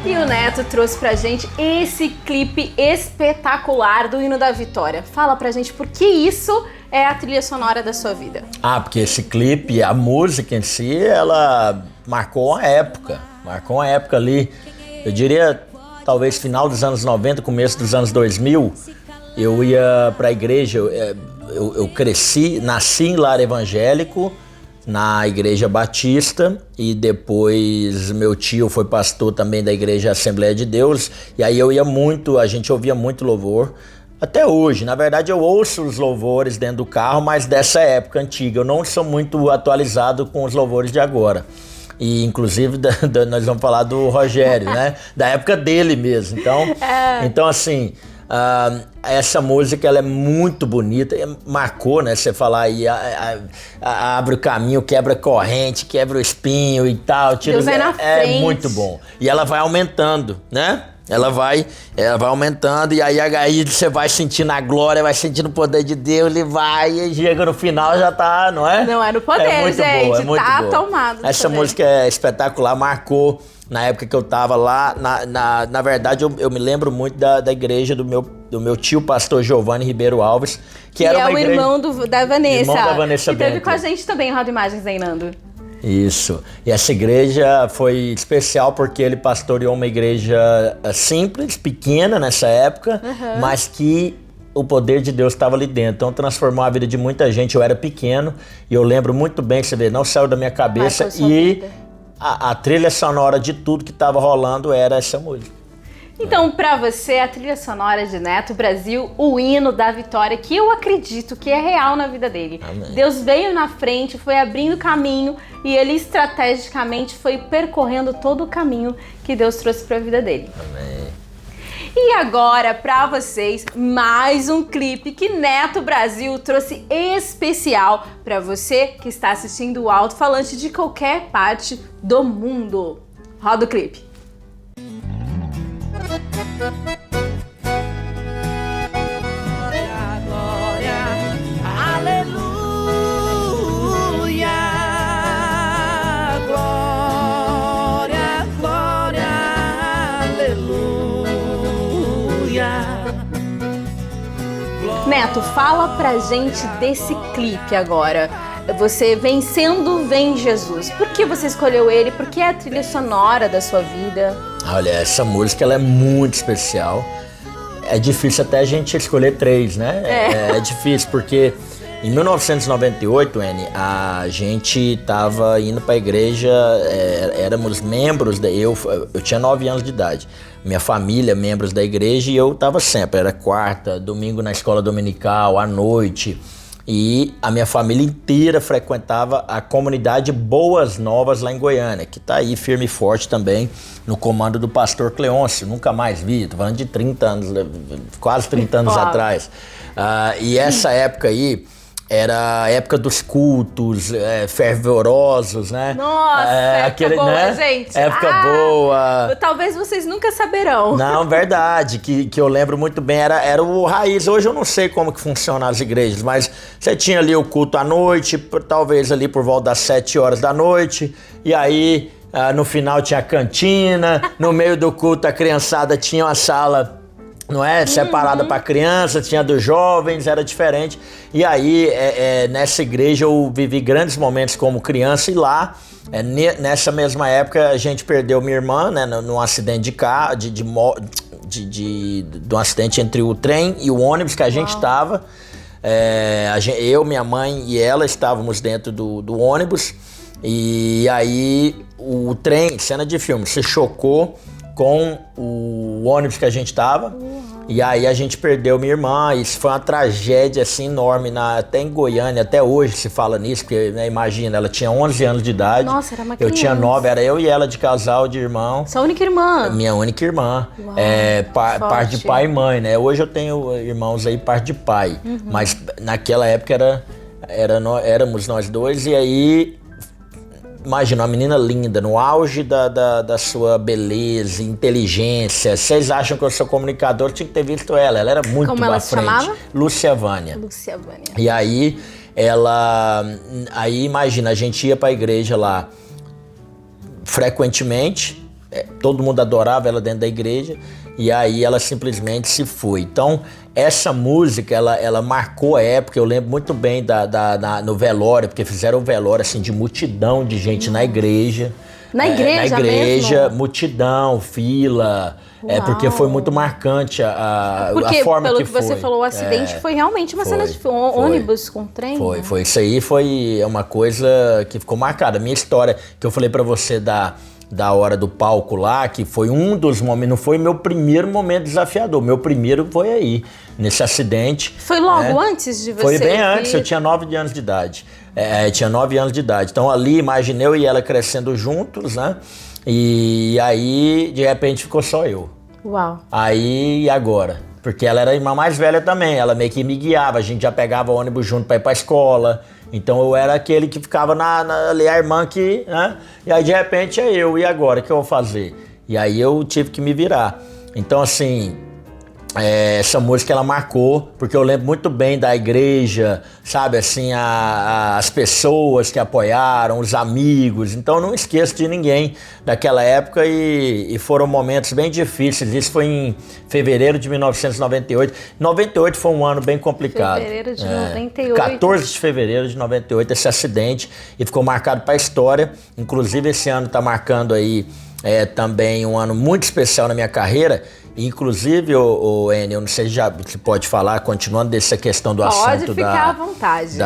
[SPEAKER 1] E o Neto trouxe pra gente esse clipe espetacular do Hino da Vitória. Fala pra gente por que isso é a trilha sonora da sua vida.
[SPEAKER 2] Porque esse clipe, a música em si, ela marcou uma época ali, eu diria talvez final dos anos 90, começo dos anos 2000, eu ia pra igreja, eu cresci, nasci em lar evangélico, na Igreja Batista, e depois meu tio foi pastor também da Igreja Assembleia de Deus, e aí eu ia muito, a gente ouvia muito louvor, até hoje. Na verdade eu ouço os louvores dentro do carro, mas dessa época antiga, eu não sou muito atualizado com os louvores de agora. E inclusive nós vamos falar do Rogério, né? Da época dele mesmo, então assim... essa música ela é muito bonita, marcou, né? Você falar aí, abre o caminho, quebra a corrente, quebra o espinho e tal.
[SPEAKER 1] Deus vai na frente.
[SPEAKER 2] É muito bom. E ela vai aumentando, né? Ela vai aumentando e aí você vai sentindo a glória, vai sentindo o poder de Deus, ele vai e chega no final já tá, não é?
[SPEAKER 1] Não é no poder,
[SPEAKER 2] é muito
[SPEAKER 1] gente,
[SPEAKER 2] boa, é muito
[SPEAKER 1] tá
[SPEAKER 2] boa.
[SPEAKER 1] tomado.
[SPEAKER 2] Essa música é espetacular, marcou. Na época que eu tava lá, na verdade eu me lembro muito da igreja do meu tio, pastor Giovanni Ribeiro Alves, que era uma igreja...
[SPEAKER 1] irmão da Vanessa.
[SPEAKER 2] Irmão da Vanessa
[SPEAKER 1] que teve
[SPEAKER 2] Bento.
[SPEAKER 1] com a gente também em Roda Imagens, hein, Nando?
[SPEAKER 2] Isso. E essa igreja foi especial porque ele pastoreou uma igreja simples, pequena nessa época, mas que o poder de Deus estava ali dentro. Então transformou a vida de muita gente. Eu era pequeno e eu lembro muito bem, você vê, não saiu da minha cabeça. E a trilha sonora de tudo que estava rolando era essa música.
[SPEAKER 1] Então, pra você, a trilha sonora de Neto Brasil, o hino da vitória, que eu acredito que é real na vida dele.
[SPEAKER 2] Amém.
[SPEAKER 1] Deus veio na frente, foi abrindo caminho e ele estrategicamente foi percorrendo todo o caminho que Deus trouxe pra vida dele.
[SPEAKER 2] Amém.
[SPEAKER 1] E agora, pra vocês, mais um clipe que Neto Brasil trouxe especial pra você que está assistindo o Alto-Falante de qualquer parte do mundo. Roda o clipe. Neto, fala pra gente desse clipe agora. Você Vencendo Vem Jesus. Por que você escolheu ele? Por que é a trilha sonora da sua vida?
[SPEAKER 2] Olha, essa música ela é muito especial. É difícil até a gente escolher 3, né? É difícil, porque em 1998, Anny, a gente tava indo pra igreja, éramos membros, eu tinha 9 anos de idade. Minha família, membros da igreja, e eu tava sempre, era quarta, domingo na escola dominical, à noite. E a minha família inteira frequentava a comunidade Boas Novas lá em Goiânia, que tá aí firme e forte também no comando do pastor Cleôncio. Nunca mais vi, tô falando de 30 anos, quase 30 anos atrás. E essa época aí era a época dos cultos fervorosos, né?
[SPEAKER 1] Nossa, época boa, né? Gente.
[SPEAKER 2] Época boa.
[SPEAKER 1] Talvez vocês nunca saberão.
[SPEAKER 2] Não, verdade, que eu lembro muito bem, era o raiz. Hoje eu não sei como que funciona as igrejas, mas você tinha ali o culto à noite, talvez ali por volta das 7 horas da noite, e aí no final tinha a cantina, no meio do culto a criançada tinha uma sala, não é? Separada para criança, tinha dos jovens, era diferente. E aí, nessa igreja eu vivi grandes momentos como criança, e lá, nessa mesma época, a gente perdeu minha irmã, né, num acidente de carro, de um acidente entre o trem e o ônibus que a gente estava. Eu, minha mãe e ela estávamos dentro do ônibus, e aí o trem, cena de filme, se chocou com o ônibus que a gente tava. E aí a gente perdeu minha irmã. Isso foi uma tragédia assim enorme, até em Goiânia, até hoje se fala nisso, porque, né, imagina, ela tinha 11 anos de idade.
[SPEAKER 1] Nossa, era uma criança.
[SPEAKER 2] Eu tinha 9, era eu e ela de casal, de irmão.
[SPEAKER 1] Sua única irmã?
[SPEAKER 2] Minha única irmã.
[SPEAKER 1] Uau,
[SPEAKER 2] parte de pai e mãe, né? Hoje eu tenho irmãos aí, parte de pai. Mas naquela época éramos nós dois, e aí imagina, uma menina linda, no auge da sua beleza, inteligência. Vocês acham que eu sou comunicador? Tinha que ter visto ela. Ela era muito
[SPEAKER 1] Como ela se chamava?
[SPEAKER 2] Lúcia Vânia.
[SPEAKER 1] Lúcia Vânia.
[SPEAKER 2] E aí, aí imagina, a gente ia pra igreja lá frequentemente. Todo mundo adorava ela dentro da igreja. E aí ela simplesmente se foi. Então, essa música, ela marcou a época. Eu lembro muito bem no velório, porque fizeram o velório assim, de multidão de gente na igreja.
[SPEAKER 1] Na igreja mesmo?
[SPEAKER 2] Multidão, fila. Porque foi muito marcante a forma que foi. Porque,
[SPEAKER 1] pelo que você falou, o acidente foi realmente uma cena de ônibus com trem.
[SPEAKER 2] Foi. Isso aí foi uma coisa que ficou marcada. A minha história, que eu falei pra você da hora do palco lá, que foi um dos momentos, não foi meu primeiro momento desafiador, meu primeiro foi aí, nesse acidente.
[SPEAKER 1] Foi logo antes de você?
[SPEAKER 2] Foi bem antes, eu tinha 9 anos de idade. Tinha 9 anos de idade. Então ali, imaginei eu e ela crescendo juntos, né? E aí, de repente, ficou só eu.
[SPEAKER 1] Uau.
[SPEAKER 2] Aí, e agora? Porque ela era a irmã mais velha também, ela meio que me guiava, a gente já pegava ônibus junto pra ir pra escola. Então eu era aquele que ficava ali, a irmã que, né? E aí de repente eu, e agora, o que eu vou fazer? E aí eu tive que me virar. Então assim, essa música ela marcou, porque eu lembro muito bem da igreja, sabe, assim, as pessoas que apoiaram, os amigos. Então eu não esqueço de ninguém daquela época, e foram momentos bem difíceis. Isso foi em fevereiro de 1998. 98 foi um ano bem complicado.
[SPEAKER 1] Fevereiro de 98.
[SPEAKER 2] 14 de fevereiro de 98, esse acidente, e ficou marcado para a história. Inclusive esse ano está marcando aí também um ano muito especial na minha carreira. Inclusive, Anny, eu não sei se pode falar, continuando dessa questão do assunto
[SPEAKER 1] pode ficar à vontade.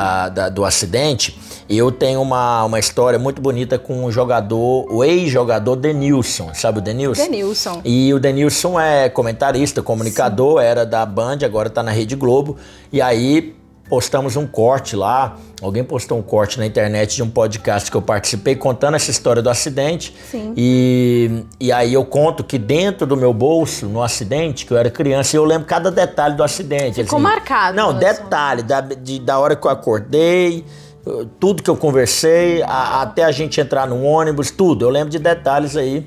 [SPEAKER 2] Do acidente, eu tenho uma história muito bonita com o ex-jogador Denilson, sabe o Denilson?
[SPEAKER 1] Denilson.
[SPEAKER 2] E o Denilson é comentarista, comunicador, era da Band, agora tá na Rede Globo, e aí postamos um corte lá, alguém postou um corte na internet de um podcast que eu participei contando essa história do acidente.
[SPEAKER 1] Sim.
[SPEAKER 2] E aí eu conto que dentro do meu bolso, no acidente, que eu era criança, eu lembro cada detalhe do acidente.
[SPEAKER 1] Ficou assim, marcado.
[SPEAKER 2] Não, detalhe, da hora que eu acordei, tudo que eu conversei, até a gente entrar no ônibus, tudo. Eu lembro de detalhes aí.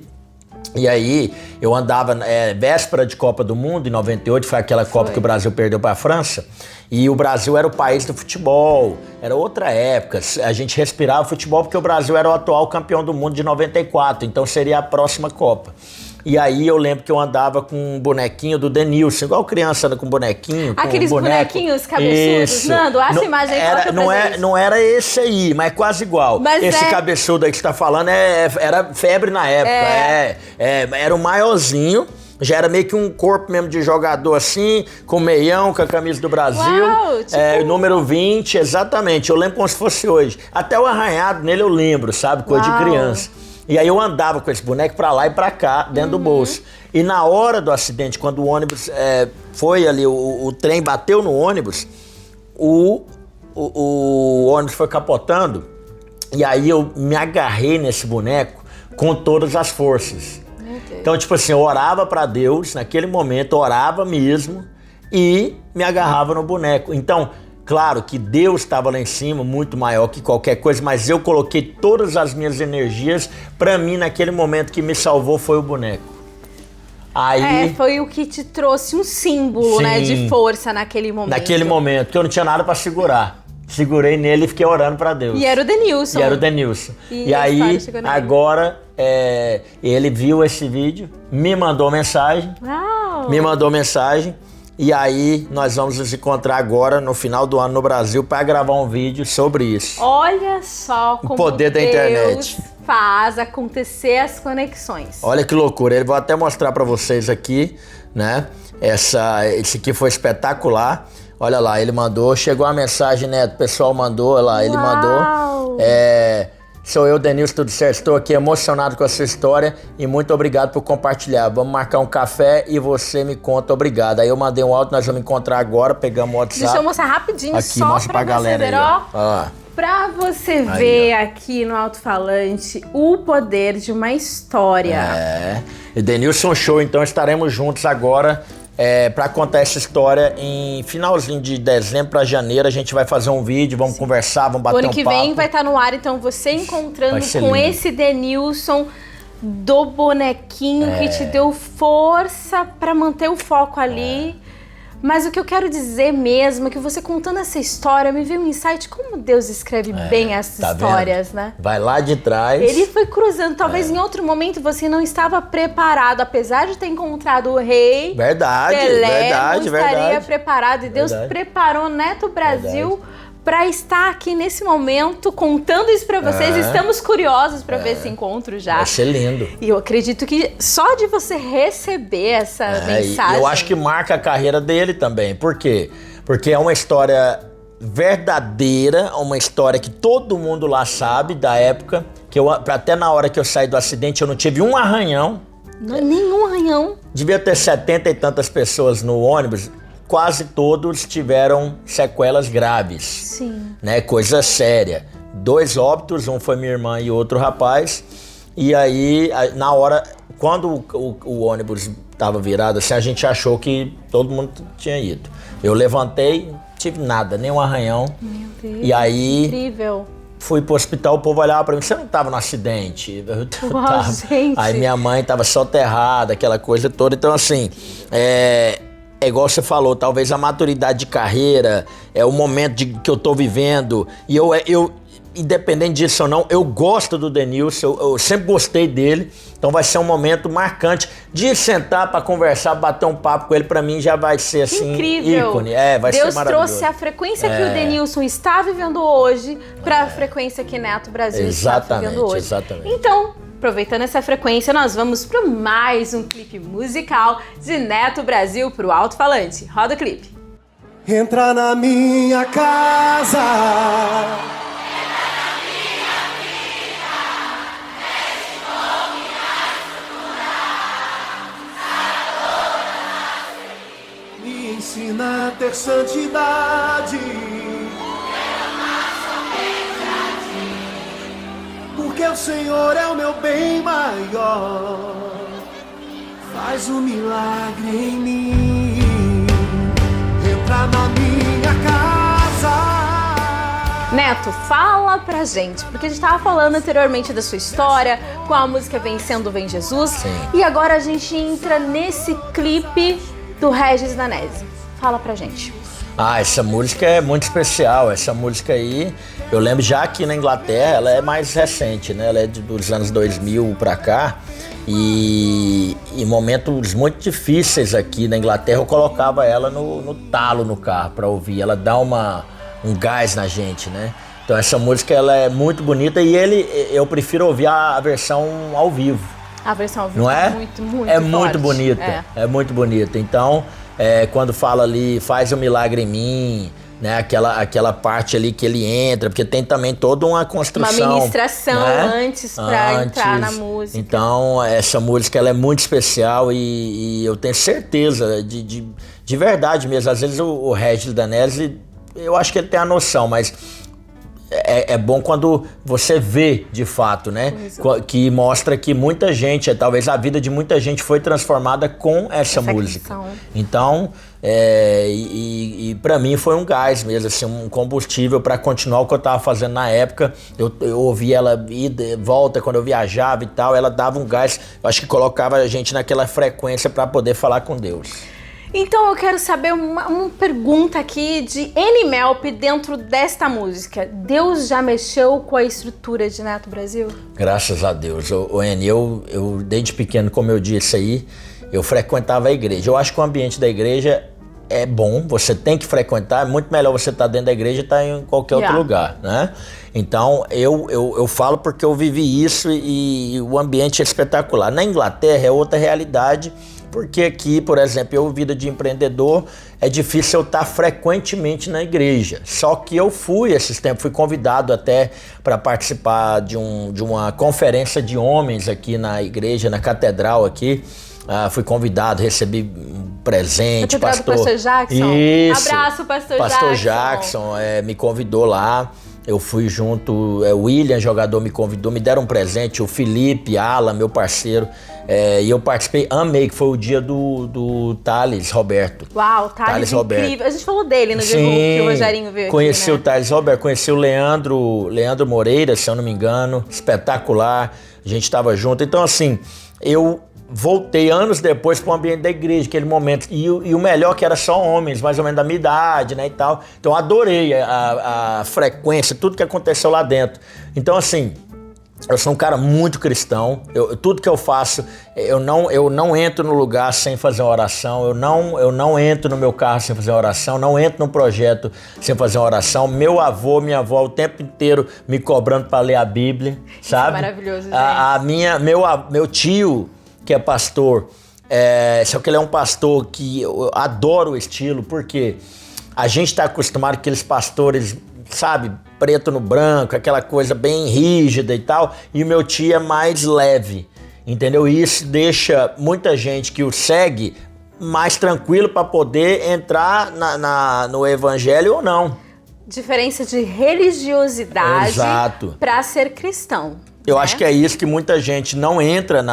[SPEAKER 2] E aí, eu andava, véspera de Copa do Mundo, em 98, foi aquela Copa que o Brasil perdeu para a França, e o Brasil era o país do futebol, era outra época, a gente respirava futebol porque o Brasil era o atual campeão do mundo de 94, então seria a próxima Copa. E aí eu lembro que eu andava com um bonequinho do Denilson, igual criança anda com bonequinho.
[SPEAKER 1] Aqueles bonequinhos cabeçudos,
[SPEAKER 2] Isso.
[SPEAKER 1] Nando, acha a imagem aí.
[SPEAKER 2] Não era esse aí, mas quase igual.
[SPEAKER 1] Mas
[SPEAKER 2] esse cabeçudo aí que você tá falando era febre na época. Era o maiorzinho. Já era meio que um corpo mesmo de jogador assim, com meião, com a camisa do Brasil.
[SPEAKER 1] Uau, tipo...
[SPEAKER 2] número 20, exatamente. Eu lembro como se fosse hoje. Até o arranhado nele eu lembro, sabe? Coisa de criança. E aí eu andava com esse boneco pra lá e pra cá, dentro do bolso. E na hora do acidente, quando o ônibus foi ali, o trem bateu no ônibus, o ônibus foi capotando. E aí eu me agarrei nesse boneco com todas as forças. Então, tipo assim, eu orava pra Deus, naquele momento, orava mesmo e me agarrava no boneco. Então, claro que Deus estava lá em cima, muito maior que qualquer coisa, mas eu coloquei todas as minhas energias. Pra mim, naquele momento, que me salvou foi o boneco. Aí,
[SPEAKER 1] foi o que te trouxe um símbolo, né, de força naquele momento.
[SPEAKER 2] Naquele momento, porque eu não tinha nada pra segurar. Segurei nele e fiquei orando pra Deus.
[SPEAKER 1] E era o Denilson.
[SPEAKER 2] E aí, agora, ele viu esse vídeo, me mandou mensagem.
[SPEAKER 1] Uau.
[SPEAKER 2] Me mandou mensagem. E aí, nós vamos nos encontrar agora, no final do ano, no Brasil, para gravar um vídeo sobre isso.
[SPEAKER 1] Olha só como
[SPEAKER 2] o poder da internet
[SPEAKER 1] faz acontecer as conexões.
[SPEAKER 2] Olha que loucura. Eu vou até mostrar para vocês aqui, né? Esse aqui foi espetacular. Olha lá, ele mandou, chegou a mensagem, né? O pessoal mandou, olha lá, ele mandou. Sou eu, Denilson, tudo certo? Estou aqui emocionado com a sua história e muito obrigado por compartilhar. Vamos marcar um café e você me conta, obrigado. Aí eu mandei um áudio, nós vamos encontrar agora, pegamos o WhatsApp.
[SPEAKER 1] Deixa eu mostrar rapidinho,
[SPEAKER 2] aqui,
[SPEAKER 1] só
[SPEAKER 2] mostra pra galera
[SPEAKER 1] ver,
[SPEAKER 2] aí, ó.
[SPEAKER 1] Pra você ver aqui no alto-falante o poder de uma história.
[SPEAKER 2] E Denilson Show, então estaremos juntos agora. Para contar essa história em finalzinho de dezembro para janeiro, a gente vai fazer um vídeo, vamos conversar, vamos bater um papo.
[SPEAKER 1] O ano que vem vai estar no ar, então você encontrando com esse Denilson do bonequinho que te deu força para manter o foco ali. Mas o que eu quero dizer mesmo é que você contando essa história, me veio um insight como Deus escreve bem essas histórias,
[SPEAKER 2] vendo?
[SPEAKER 1] né?
[SPEAKER 2] Vai lá de trás.
[SPEAKER 1] Ele foi cruzando, talvez em outro momento você não estava preparado, apesar de ter encontrado o rei. Pelé não estaria preparado. E Deus preparou Neto Brasil para estar aqui nesse momento, contando isso para vocês. Estamos curiosos para ver esse encontro já.
[SPEAKER 2] Vai ser lindo.
[SPEAKER 1] E eu acredito que só de você receber essa mensagem...
[SPEAKER 2] Eu acho que marca a carreira dele também. Por quê? Porque é uma história verdadeira, uma história que todo mundo lá sabe da época, que até na hora que eu saí do acidente eu não tive um arranhão.
[SPEAKER 1] Nenhum arranhão.
[SPEAKER 2] Devia ter 70 e tantas pessoas no ônibus. Quase todos tiveram sequelas graves.
[SPEAKER 1] Sim.
[SPEAKER 2] Né? Coisa séria. 2 óbitos, um foi minha irmã e outro rapaz. E aí, na hora, quando o ônibus estava virado, assim, a gente achou que todo mundo tinha ido. Eu levantei, não tive nada, nem um arranhão.
[SPEAKER 1] Meu Deus,
[SPEAKER 2] e aí,
[SPEAKER 1] incrível.
[SPEAKER 2] Fui pro hospital, o povo olhava pra mim, você não tava no acidente? Eu tava.
[SPEAKER 1] Gente.
[SPEAKER 2] Aí minha mãe tava soterrada, aquela coisa toda. Então, assim, é igual você falou, talvez a maturidade de carreira, o momento que eu tô vivendo. E eu, independente disso ou não, eu gosto do Denilson, eu sempre gostei dele. Então vai ser um momento marcante de sentar para conversar, bater um papo com ele. Para mim já vai ser assim,
[SPEAKER 1] incrível.
[SPEAKER 2] Ícone. Vai
[SPEAKER 1] Deus
[SPEAKER 2] ser maravilhoso.
[SPEAKER 1] Trouxe a frequência que o Denilson está vivendo hoje para a frequência que Neto Brasil está vivendo hoje.
[SPEAKER 2] Exatamente.
[SPEAKER 1] Então, aproveitando essa frequência, nós vamos para mais um clipe musical de Neto Brasil para o alto-falante. Roda o clipe.
[SPEAKER 3] Entra na minha casa. Me ensina a ter santidade. Porque o Senhor é o meu bem maior. Faz um milagre em mim. Entra na minha casa.
[SPEAKER 1] Neto, fala pra gente, porque a gente tava falando anteriormente da sua história, com a música Vencendo Vem Jesus.
[SPEAKER 2] Sim.
[SPEAKER 1] E agora a gente entra nesse clipe do Regis Danese. Fala pra gente.
[SPEAKER 2] Essa música é muito especial. Essa música aí Eu lembro já aqui na Inglaterra, ela é mais recente, né? Ela é dos anos 2000 pra cá. E em momentos muito difíceis aqui na Inglaterra, eu colocava ela no talo no carro pra ouvir. Ela dá um gás na gente, né? Então essa música ela é muito bonita e eu prefiro ouvir a versão ao vivo.
[SPEAKER 1] A versão ao vivo
[SPEAKER 2] não é?
[SPEAKER 1] Muito, muito
[SPEAKER 2] é
[SPEAKER 1] forte.
[SPEAKER 2] Muito bonita, é muito bonita. Então, quando fala ali, faz um milagre em mim, né? Aquela parte ali que ele entra, porque tem também toda uma construção.
[SPEAKER 1] Uma ministração, né? Antes pra entrar na música.
[SPEAKER 2] Então, essa música ela é muito especial e eu tenho certeza, de verdade mesmo. Às vezes o Regis Danese, eu acho que ele tem a noção, mas é bom quando você vê de fato, né? Que mostra que muita gente, talvez a vida de muita gente foi transformada com essa música.
[SPEAKER 1] Canção.
[SPEAKER 2] Então, para mim foi um gás mesmo, assim, um combustível para continuar o que eu tava fazendo na época. Eu ouvia ela ir de volta quando eu viajava e tal, ela dava um gás, eu acho que colocava a gente naquela frequência para poder falar com Deus.
[SPEAKER 1] Então eu quero saber uma pergunta aqui de N Melp dentro desta música. Deus já mexeu com a estrutura de Neto Brasil?
[SPEAKER 2] Graças a Deus. N, eu desde pequeno, como eu disse aí, eu frequentava a igreja. Eu acho que o ambiente da igreja é bom, você tem que frequentar, é muito melhor você estar dentro da igreja e estar em qualquer outro lugar, né? Então, eu falo porque eu vivi isso e o ambiente é espetacular. Na Inglaterra é outra realidade, porque aqui, por exemplo, eu, vida de empreendedor, é difícil eu estar frequentemente na igreja. Só que eu fui esses tempos, fui convidado até para participar de uma conferência de homens aqui na igreja, na catedral aqui. Fui convidado, recebi um presente.
[SPEAKER 1] Pastor Jackson?
[SPEAKER 2] Isso.
[SPEAKER 1] Abraço, Pastor Jackson.
[SPEAKER 2] Pastor Jackson me convidou lá. Eu fui junto, o William, jogador, me convidou, me deram um presente, o Felipe, Alan, meu parceiro, e eu participei, amei, que foi o dia do Thales Roberto.
[SPEAKER 1] Uau, Thales incrível. Roberto. A gente falou dele no dia que o Rogerinho veio
[SPEAKER 2] conheci
[SPEAKER 1] aqui, né?
[SPEAKER 2] O Thales Roberto, conheci o Leandro Moreira, se eu não me engano, espetacular, a gente estava junto. Então, assim, eu voltei anos depois para o ambiente da igreja, aquele momento, e o melhor que era só homens, mais ou menos da minha idade, né, e tal. Então adorei a frequência, tudo que aconteceu lá dentro. Então, assim, eu sou um cara muito cristão, tudo que eu faço, eu não entro no lugar sem fazer uma oração, eu não entro no meu carro sem fazer uma oração, não entro no projeto sem fazer uma oração. Meu avô, minha avó, o tempo inteiro me cobrando para ler a Bíblia, sabe?
[SPEAKER 1] Isso é maravilhoso, gente.
[SPEAKER 2] Meu tio, que é pastor, só que ele é um pastor que eu adoro o estilo, porque a gente está acostumado com aqueles pastores, sabe, preto no branco, aquela coisa bem rígida e tal, e o meu tio é mais leve, entendeu? E isso deixa muita gente que o segue mais tranquilo para poder entrar no evangelho ou não.
[SPEAKER 1] Diferença de religiosidade para ser cristão.
[SPEAKER 2] Eu acho que é isso que muita gente não entra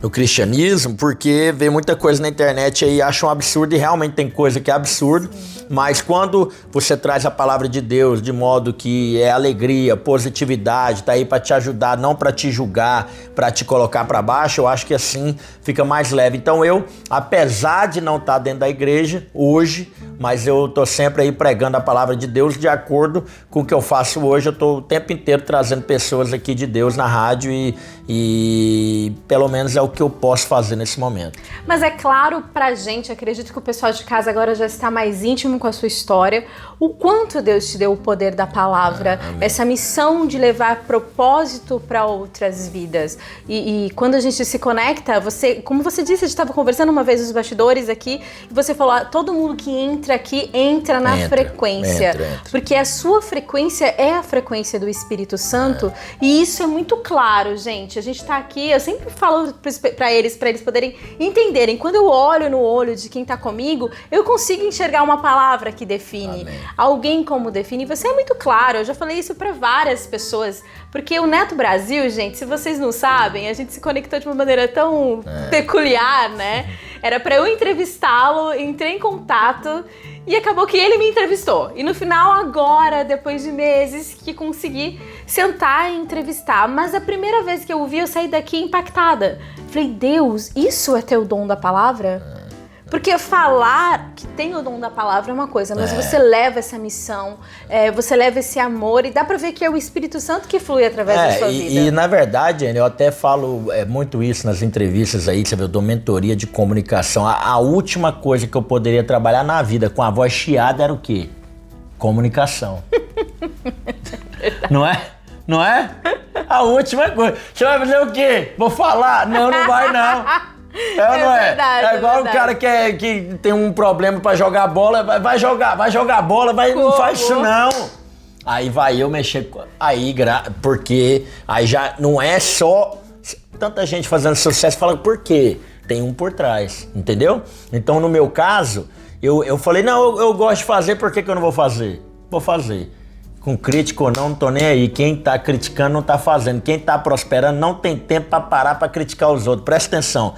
[SPEAKER 2] no cristianismo, porque vê muita coisa na internet aí, acha um absurdo, e realmente tem coisa que é absurdo. Sim. Mas quando você traz a palavra de Deus de modo que é alegria, positividade, tá aí para te ajudar, não para te julgar, para te colocar para baixo, eu acho que assim fica mais leve. Então eu, apesar de não estar dentro da igreja hoje, mas eu tô sempre aí pregando a palavra de Deus de acordo com o que eu faço hoje. Eu tô o tempo inteiro trazendo pessoas aqui de Deus na rádio e pelo menos é o que eu posso fazer nesse momento.
[SPEAKER 1] Mas é claro pra gente, acredito que o pessoal de casa agora já está mais íntimo com a sua história, o quanto Deus te deu o poder da palavra, essa missão de levar propósito para outras vidas. E quando a gente se conecta, como você disse, a gente estava conversando uma vez nos bastidores aqui, e você falou, todo mundo que entra aqui, entra na frequência. Entra. Porque a sua frequência é a frequência do Espírito Santo, e isso é muito claro, gente. A gente tá aqui, eu sempre falo para eles poderem entenderem. Quando eu olho no olho de quem tá comigo, eu consigo enxergar uma palavra que define. Amém. Alguém como define. Você é muito claro, eu já falei isso para várias pessoas, porque o Neto Brasil, gente, se vocês não sabem, a gente se conectou de uma maneira tão peculiar, né? Era para eu entrevistá-lo, entrei em contato e acabou que ele me entrevistou. E no final, agora, depois de meses, que consegui sentar e entrevistar. Mas a primeira vez que eu o vi, eu saí daqui impactada. Falei, Deus, isso é teu dom da palavra? Porque falar que tem o dom da palavra é uma coisa, mas você leva essa missão, você leva esse amor e dá pra ver que é o Espírito Santo que flui através da sua vida.
[SPEAKER 2] E na verdade, Anny, eu até falo muito isso nas entrevistas aí, você vê, eu dou mentoria de comunicação. A última coisa que eu poderia trabalhar na vida com a voz chiada era o quê? Comunicação. Não é? Não é? A última coisa. Você vai fazer o quê? Vou falar? Não, não vai não. É ou não é?
[SPEAKER 1] Verdade,
[SPEAKER 2] é igual o cara que tem um problema pra jogar bola, vai jogar bola, não faz isso não. Aí vai eu mexer com... Porque aí já não é só tanta gente fazendo sucesso, fala por quê? Tem um por trás, entendeu? Então no meu caso, eu falei, não, eu gosto de fazer, por que eu não vou fazer? Vou fazer. Com crítico ou não tô nem aí. Quem tá criticando não tá fazendo. Quem tá prosperando não tem tempo pra parar pra criticar os outros. Presta atenção.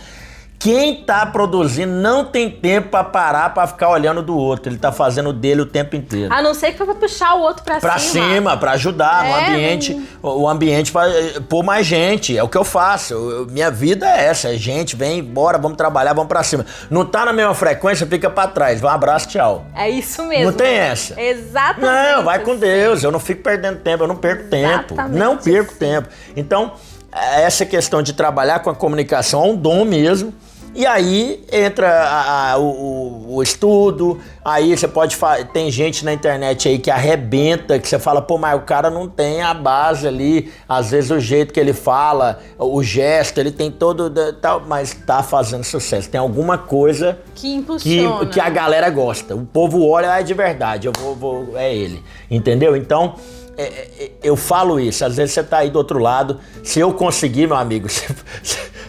[SPEAKER 2] Quem tá produzindo não tem tempo pra parar pra ficar olhando do outro. Ele tá fazendo dele o tempo inteiro.
[SPEAKER 1] A não ser que foi pra puxar o outro pra cima.
[SPEAKER 2] Pra cima, pra ajudar no ambiente. O ambiente pra pôr mais gente. É o que eu faço. Minha vida é essa. É gente, vem, bora, vamos trabalhar, vamos pra cima. Não tá na mesma frequência, fica pra trás. Um abraço, tchau.
[SPEAKER 1] É isso mesmo.
[SPEAKER 2] Não tem essa.
[SPEAKER 1] Exatamente.
[SPEAKER 2] Não, vai com Deus. Eu não fico perdendo tempo, eu não perco tempo. Não perco tempo. Então, essa questão de trabalhar com a comunicação é um dom mesmo. E aí entra o estudo, aí você pode falar, tem gente na internet aí que arrebenta, que você fala, pô, mas o cara não tem a base ali, às vezes o jeito que ele fala, o gesto, ele tem todo, tal, mas tá fazendo sucesso. Tem alguma coisa
[SPEAKER 1] que impulsiona,
[SPEAKER 2] que a galera gosta. O povo olha, é de verdade, é ele, entendeu? Então... eu falo isso, às vezes você tá aí do outro lado, se eu conseguir, meu amigo,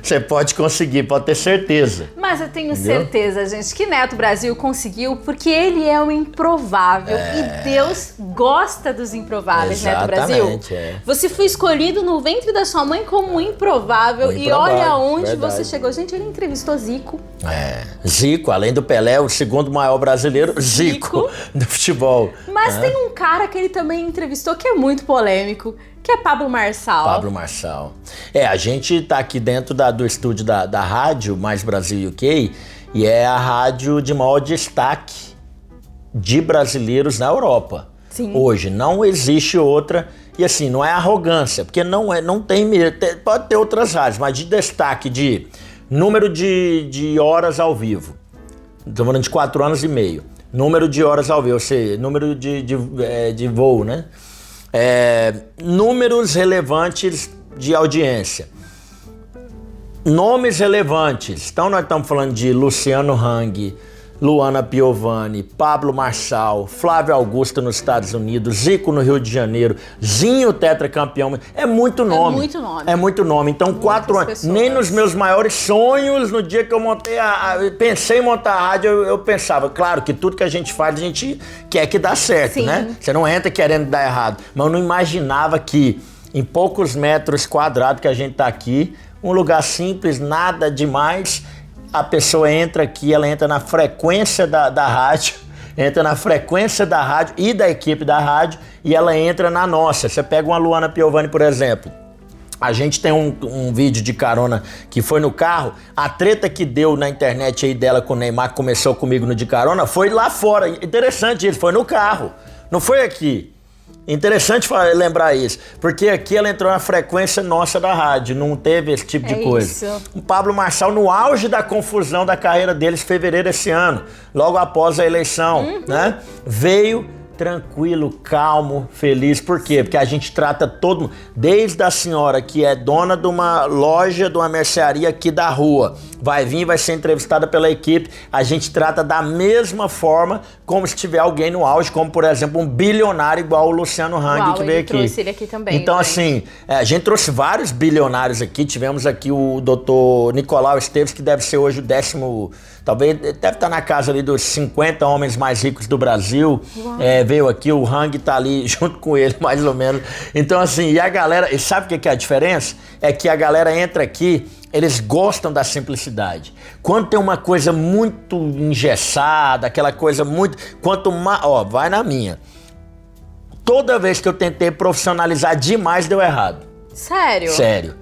[SPEAKER 2] você pode conseguir, pode ter certeza.
[SPEAKER 1] Mas eu tenho certeza, gente, que Neto Brasil conseguiu porque ele é um improvável e Deus gosta dos improváveis, Neto Brasil. Você foi escolhido no ventre da sua mãe como um improvável e olha onde você chegou. Gente, ele entrevistou Zico.
[SPEAKER 2] Zico, além do Pelé, o segundo maior brasileiro, Zico do futebol.
[SPEAKER 1] Mas tem um cara que ele também entrevistou que é muito polêmico, que é Pablo Marçal.
[SPEAKER 2] Pablo Marçal. A gente tá aqui dentro do estúdio da rádio Mais Brasil UK e é a rádio de maior destaque de brasileiros na Europa.
[SPEAKER 1] Sim.
[SPEAKER 2] Hoje não existe outra, e assim, não é arrogância, porque não tem mesmo, pode ter outras rádios, mas de destaque de número de horas ao vivo. Estou falando de 4 anos e meio. Número de horas ao vivo, ou seja, número de voo, né? Números relevantes de audiência. Nomes relevantes. Então nós estamos falando de Luciano Hang, Luana Piovani, Pablo Marçal, Flávio Augusto nos Estados Unidos, Zico no Rio de Janeiro, Zinho tetracampeão. É muito nome. É muito nome. Então, 4 anos.
[SPEAKER 1] Pessoas.
[SPEAKER 2] Nem nos meus maiores sonhos, no dia que eu montei pensei em montar a rádio, eu pensava, claro que tudo que a gente faz, a gente quer que dá certo,
[SPEAKER 1] Sim.
[SPEAKER 2] né? Você não entra querendo dar errado. Mas eu não imaginava que em poucos metros quadrados que a gente tá aqui, um lugar simples, nada demais, a pessoa entra aqui, ela entra na frequência da rádio, entra na frequência da rádio e da equipe da rádio e ela entra na nossa. Você pega uma Luana Piovani, por exemplo. A gente tem um vídeo de carona que foi no carro, a treta que deu na internet aí dela com o Neymar, que começou comigo no de carona, foi lá fora. Interessante isso, foi no carro, não foi aqui. Interessante lembrar isso, porque aqui ela entrou na frequência nossa da rádio, não teve esse tipo de coisa.
[SPEAKER 1] Isso.
[SPEAKER 2] O Pablo Marçal, no auge da confusão da carreira deles, fevereiro desse ano, logo após a eleição, né? Veio tranquilo, calmo, feliz. Por quê? Porque a gente trata todo mundo, desde a senhora que é dona de uma loja, de uma mercearia aqui da rua, vai vir, vai ser entrevistada pela equipe, a gente trata da mesma forma como se tiver alguém no auge, como por exemplo um bilionário igual o Luciano Hang que veio aqui.
[SPEAKER 1] Trouxe ele aqui também.
[SPEAKER 2] Então assim, a gente trouxe vários bilionários aqui, tivemos aqui o doutor Nicolau Esteves, que deve ser hoje o 10º, talvez deve estar na casa ali dos 50 homens mais ricos do Brasil. Veio aqui, o Hang tá ali junto com ele, mais ou menos. Então assim, e a galera, e sabe o que é a diferença? É que a galera entra aqui, eles gostam da simplicidade. Quando tem uma coisa muito engessada, aquela coisa muito... Quanto mais... Ó, vai na minha. Toda vez que eu tentei profissionalizar demais, deu errado.
[SPEAKER 1] Sério?
[SPEAKER 2] Sério.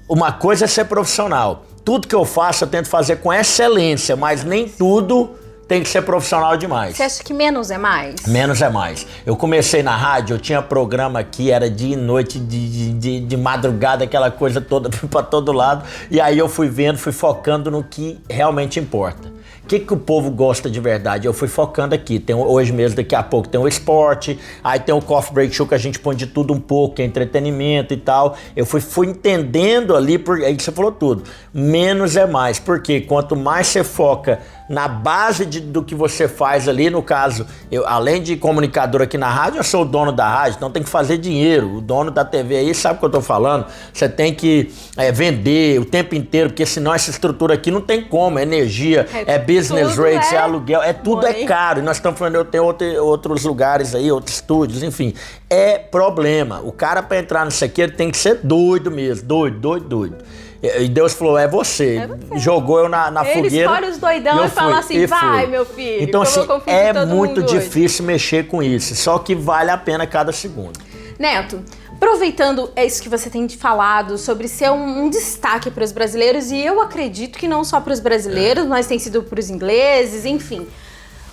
[SPEAKER 2] Uma coisa é ser profissional tudo que eu faço eu tento fazer com excelência, mas nem tudo tem que ser profissional demais.
[SPEAKER 1] Você acha que menos é mais?
[SPEAKER 2] Menos é mais. Eu comecei na rádio, eu tinha programa aqui, era dia e noite, de madrugada, aquela coisa toda pra todo lado. E aí eu fui vendo, fui focando no que realmente importa. O que o povo gosta de verdade? Eu fui focando aqui. Tem hoje mesmo, daqui a pouco, tem o esporte, aí tem o Coffee Break Show que a gente põe de tudo um pouco, que é entretenimento e tal. Eu fui entendendo ali, aí você falou tudo. Menos é mais, porque quanto mais você foca na base do que você faz ali, no caso, eu, além de comunicador aqui na rádio, eu sou o dono da rádio, então tem que fazer dinheiro. O dono da TV aí sabe o que eu tô falando. Você tem que vender o tempo inteiro, porque senão essa estrutura aqui não tem como. É energia, é business rates, é aluguel, tudo é caro. E nós estamos falando, eu tenho outros lugares aí, outros estúdios, enfim. É problema. O cara para entrar nisso aqui, ele tem que ser doido mesmo, doido. E Deus falou, é você. Jogou eu na fogueira. Ele
[SPEAKER 1] escolhe os doidão e fala assim, vai meu filho.
[SPEAKER 2] Então assim, é muito difícil mexer com isso, só que vale a pena cada segundo.
[SPEAKER 1] Neto, aproveitando isso que você tem falado sobre ser um destaque para os brasileiros, e eu acredito que não só para os brasileiros, mas tem sido para os ingleses, enfim.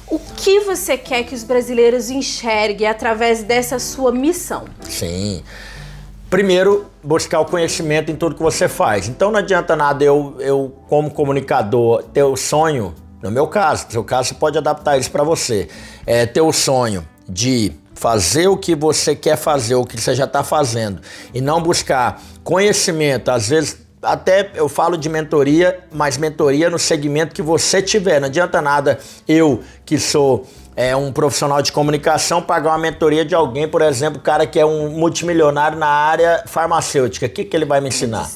[SPEAKER 1] O que você quer que os brasileiros enxerguem através dessa sua missão?
[SPEAKER 2] Sim. Primeiro, buscar o conhecimento em tudo que você faz. Então não adianta nada eu como comunicador, ter o sonho, no meu caso, no seu caso você pode adaptar isso para você, ter o sonho de fazer o que você quer fazer, o que você já está fazendo, e não buscar conhecimento, às vezes até eu falo de mentoria, mas mentoria no segmento que você tiver. Não adianta nada eu, que sou um profissional de comunicação, pagar uma mentoria de alguém, por exemplo, o cara que é um multimilionário na área farmacêutica. O que ele vai me ensinar?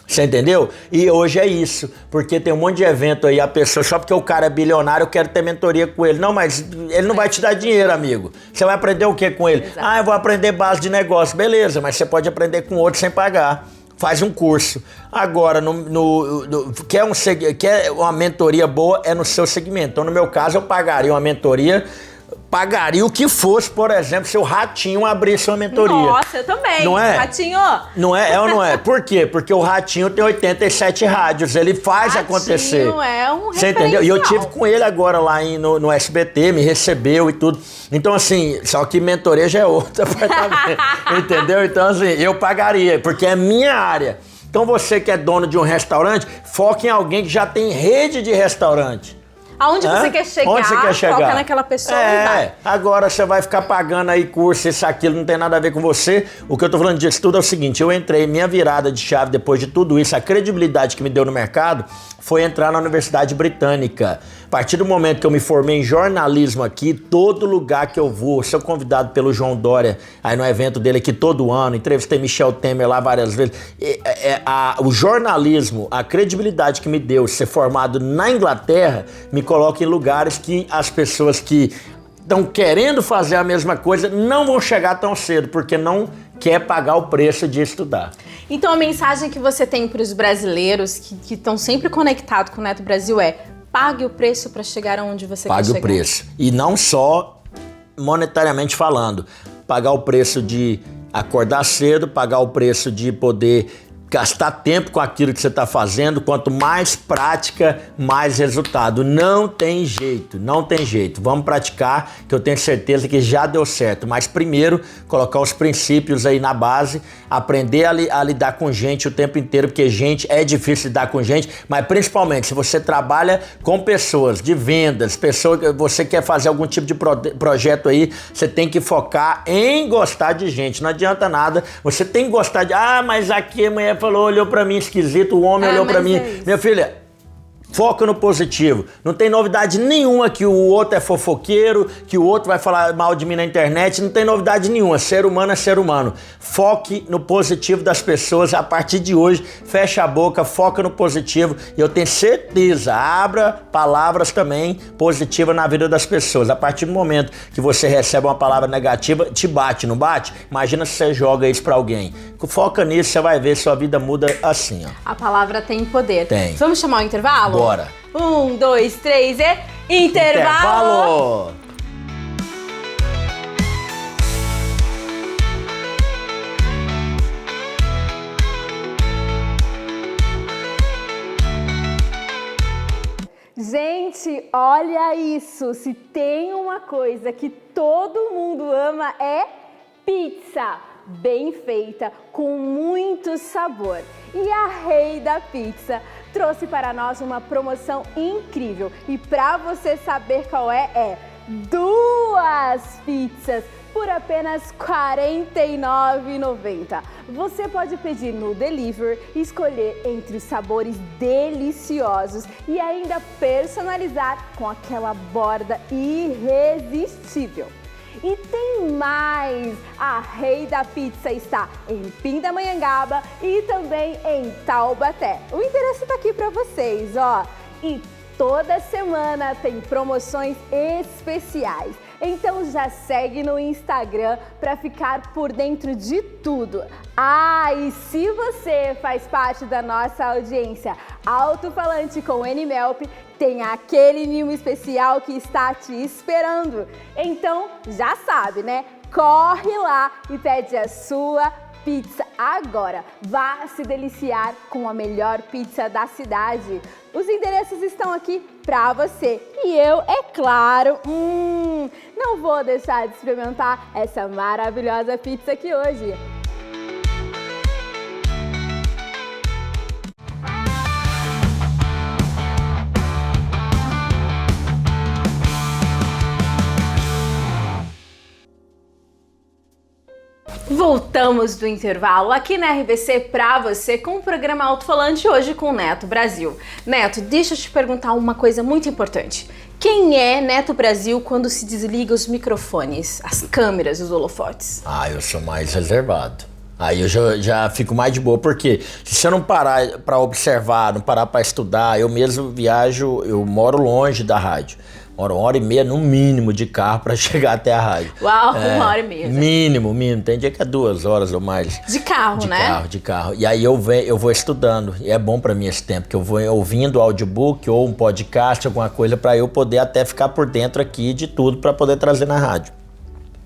[SPEAKER 2] Você entendeu? E hoje é isso, porque tem um monte de evento aí, a pessoa, só porque o cara é bilionário, eu quero ter mentoria com ele. Não, mas ele não vai te dar dinheiro, amigo. Você vai aprender o que com ele? Exato. Eu vou aprender base de negócio. Beleza, mas você pode aprender com outro sem pagar. Faz um curso. Agora, quer uma mentoria boa, é no seu segmento. Então, no meu caso, eu pagaria uma mentoria, pagaria o que fosse, por exemplo, se o Ratinho abrisse uma mentoria.
[SPEAKER 1] Nossa, eu também.
[SPEAKER 2] Não é?
[SPEAKER 1] Ratinho.
[SPEAKER 2] Não é ou não é? Por quê? Porque o Ratinho tem 87 rádios, ele faz acontecer.
[SPEAKER 1] Ratinho é um
[SPEAKER 2] Você entendeu? E eu tive com ele agora lá no SBT, me recebeu e tudo. Então, assim, só que mentoria já é outro apartamento. Entendeu? Então, assim, eu pagaria, porque é minha área. Então, você que é dono de um restaurante, foca em alguém que já tem rede de restaurante.
[SPEAKER 1] Aonde você quer chegar,
[SPEAKER 2] onde você quer chegar?
[SPEAKER 1] Foca naquela pessoa e vai.
[SPEAKER 2] Agora você vai ficar pagando aí curso, isso, aquilo, não tem nada a ver com você. O que eu tô falando disso tudo é o seguinte, eu entrei, minha virada de chave depois de tudo isso, a credibilidade que me deu no mercado, foi entrar na Universidade Britânica. A partir do momento que eu me formei em jornalismo aqui, todo lugar que eu vou, sou convidado pelo João Dória, aí no evento dele aqui todo ano, entrevistei Michel Temer lá várias vezes. O jornalismo, a credibilidade que me deu ser formado na Inglaterra, me coloca em lugares que as pessoas que estão querendo fazer a mesma coisa não vão chegar tão cedo, porque não quer pagar o preço de estudar.
[SPEAKER 1] Então a mensagem que você tem para os brasileiros que estão sempre conectados com o Neto Brasil é: pague o preço para chegar aonde você quer chegar.
[SPEAKER 2] Pague o preço. E não só monetariamente falando. Pagar o preço de acordar cedo, pagar o preço de poder gastar tempo com aquilo que você está fazendo. Quanto mais prática, mais resultado. Não tem jeito, não tem jeito. Vamos praticar, que eu tenho certeza que já deu certo. Mas primeiro, colocar os princípios aí na base, aprender a lidar com gente o tempo inteiro, porque gente é difícil lidar com gente, mas principalmente se você trabalha com pessoas de vendas, pessoas que você quer fazer algum tipo de projeto aí, você tem que focar em gostar de gente. Não adianta nada, você tem que gostar de, mas aqui a mulher falou, olhou pra mim esquisito, o homem olhou pra mim. Minha filha, foca no positivo. Não tem novidade nenhuma que o outro é fofoqueiro, que o outro vai falar mal de mim na internet. Não tem novidade nenhuma. Ser humano é ser humano. Foque no positivo das pessoas. A partir de hoje, fecha a boca, foca no positivo. E eu tenho certeza, abra palavras também positivas na vida das pessoas. A partir do momento que você recebe uma palavra negativa, te bate, não bate? Imagina se você joga isso pra alguém. Foca nisso, você vai ver, sua vida muda assim, ó.
[SPEAKER 1] A palavra tem poder.
[SPEAKER 2] Tem.
[SPEAKER 1] Vamos chamar o intervalo?
[SPEAKER 2] Bora.
[SPEAKER 1] 1, 2, 3 e... Intervalo! olha isso! Se tem uma coisa que todo mundo ama é pizza! Bem feita, com muito sabor. E a Rei da Pizza trouxe para nós uma promoção incrível. E para você saber qual é 2 pizzas por apenas R$ 49,90. Você pode pedir no delivery e escolher entre os sabores deliciosos e ainda personalizar com aquela borda irresistível. E tem mais! A Rei da Pizza está em Pindamonhangaba e também em Taubaté. O endereço está aqui para vocês, ó. E toda semana tem promoções especiais. Então já segue no Instagram para ficar por dentro de tudo. Ah, e se você faz parte da nossa audiência Alto-Falante com N-Melp, tem aquele mimo especial que está te esperando. Então já sabe, né? Corre lá e pede a sua pizza agora. Vá se deliciar com a melhor pizza da cidade. Os endereços estão aqui para você. E eu, é claro, não vou deixar de experimentar essa maravilhosa pizza aqui hoje. Voltamos do intervalo aqui na RVC pra você com o programa Alto-Falante hoje com o Neto Brasil. Neto, deixa eu te perguntar uma coisa muito importante. Quem é Neto Brasil quando se desliga os microfones, as câmeras, os holofotes?
[SPEAKER 2] Ah, eu sou mais reservado. Aí eu já fico mais de boa, porque se você não parar pra observar, não parar pra estudar, eu mesmo viajo, eu moro longe da rádio. Moro 1h30 no mínimo de carro para chegar até a rádio.
[SPEAKER 1] Uau, 1h30.
[SPEAKER 2] Mínimo. Tem dia que é 2 horas ou mais.
[SPEAKER 1] De carro, né?
[SPEAKER 2] De carro. E aí eu vou estudando. E é bom para mim esse tempo, que eu vou ouvindo audiobook ou um podcast, alguma coisa, para eu poder até ficar por dentro aqui de tudo para poder trazer na rádio.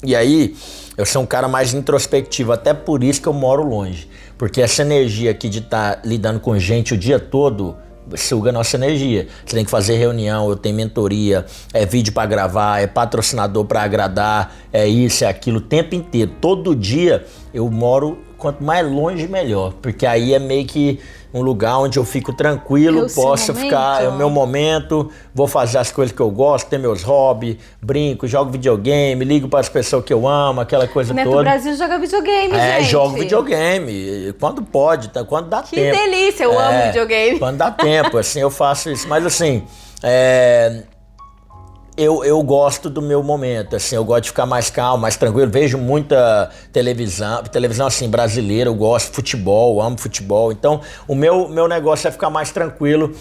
[SPEAKER 2] E aí, eu sou um cara mais introspectivo, até por isso que eu moro longe. Porque essa energia aqui de estar lidando com gente o dia todo suga a nossa energia. Você tem que fazer reunião, eu tenho mentoria, é vídeo para gravar, é patrocinador para agradar, é isso, é aquilo, o tempo inteiro. Todo dia eu moro, quanto mais longe, melhor. Porque aí é meio que um lugar onde eu fico tranquilo, posso ficar, é o meu momento, vou fazer as coisas que eu gosto, ter meus hobbies, brinco, jogo videogame, ligo para as pessoas que eu amo, aquela coisa toda.
[SPEAKER 1] Neto Brasil joga videogame, gente.
[SPEAKER 2] Jogo videogame, quando pode, quando dá tempo.
[SPEAKER 1] Que delícia, eu amo videogame.
[SPEAKER 2] Quando dá tempo, assim, eu faço isso. Mas assim, eu gosto do meu momento, assim, eu gosto de ficar mais calmo, mais tranquilo, vejo muita televisão assim, brasileira, eu gosto de futebol, amo futebol, então o meu negócio é ficar mais tranquilo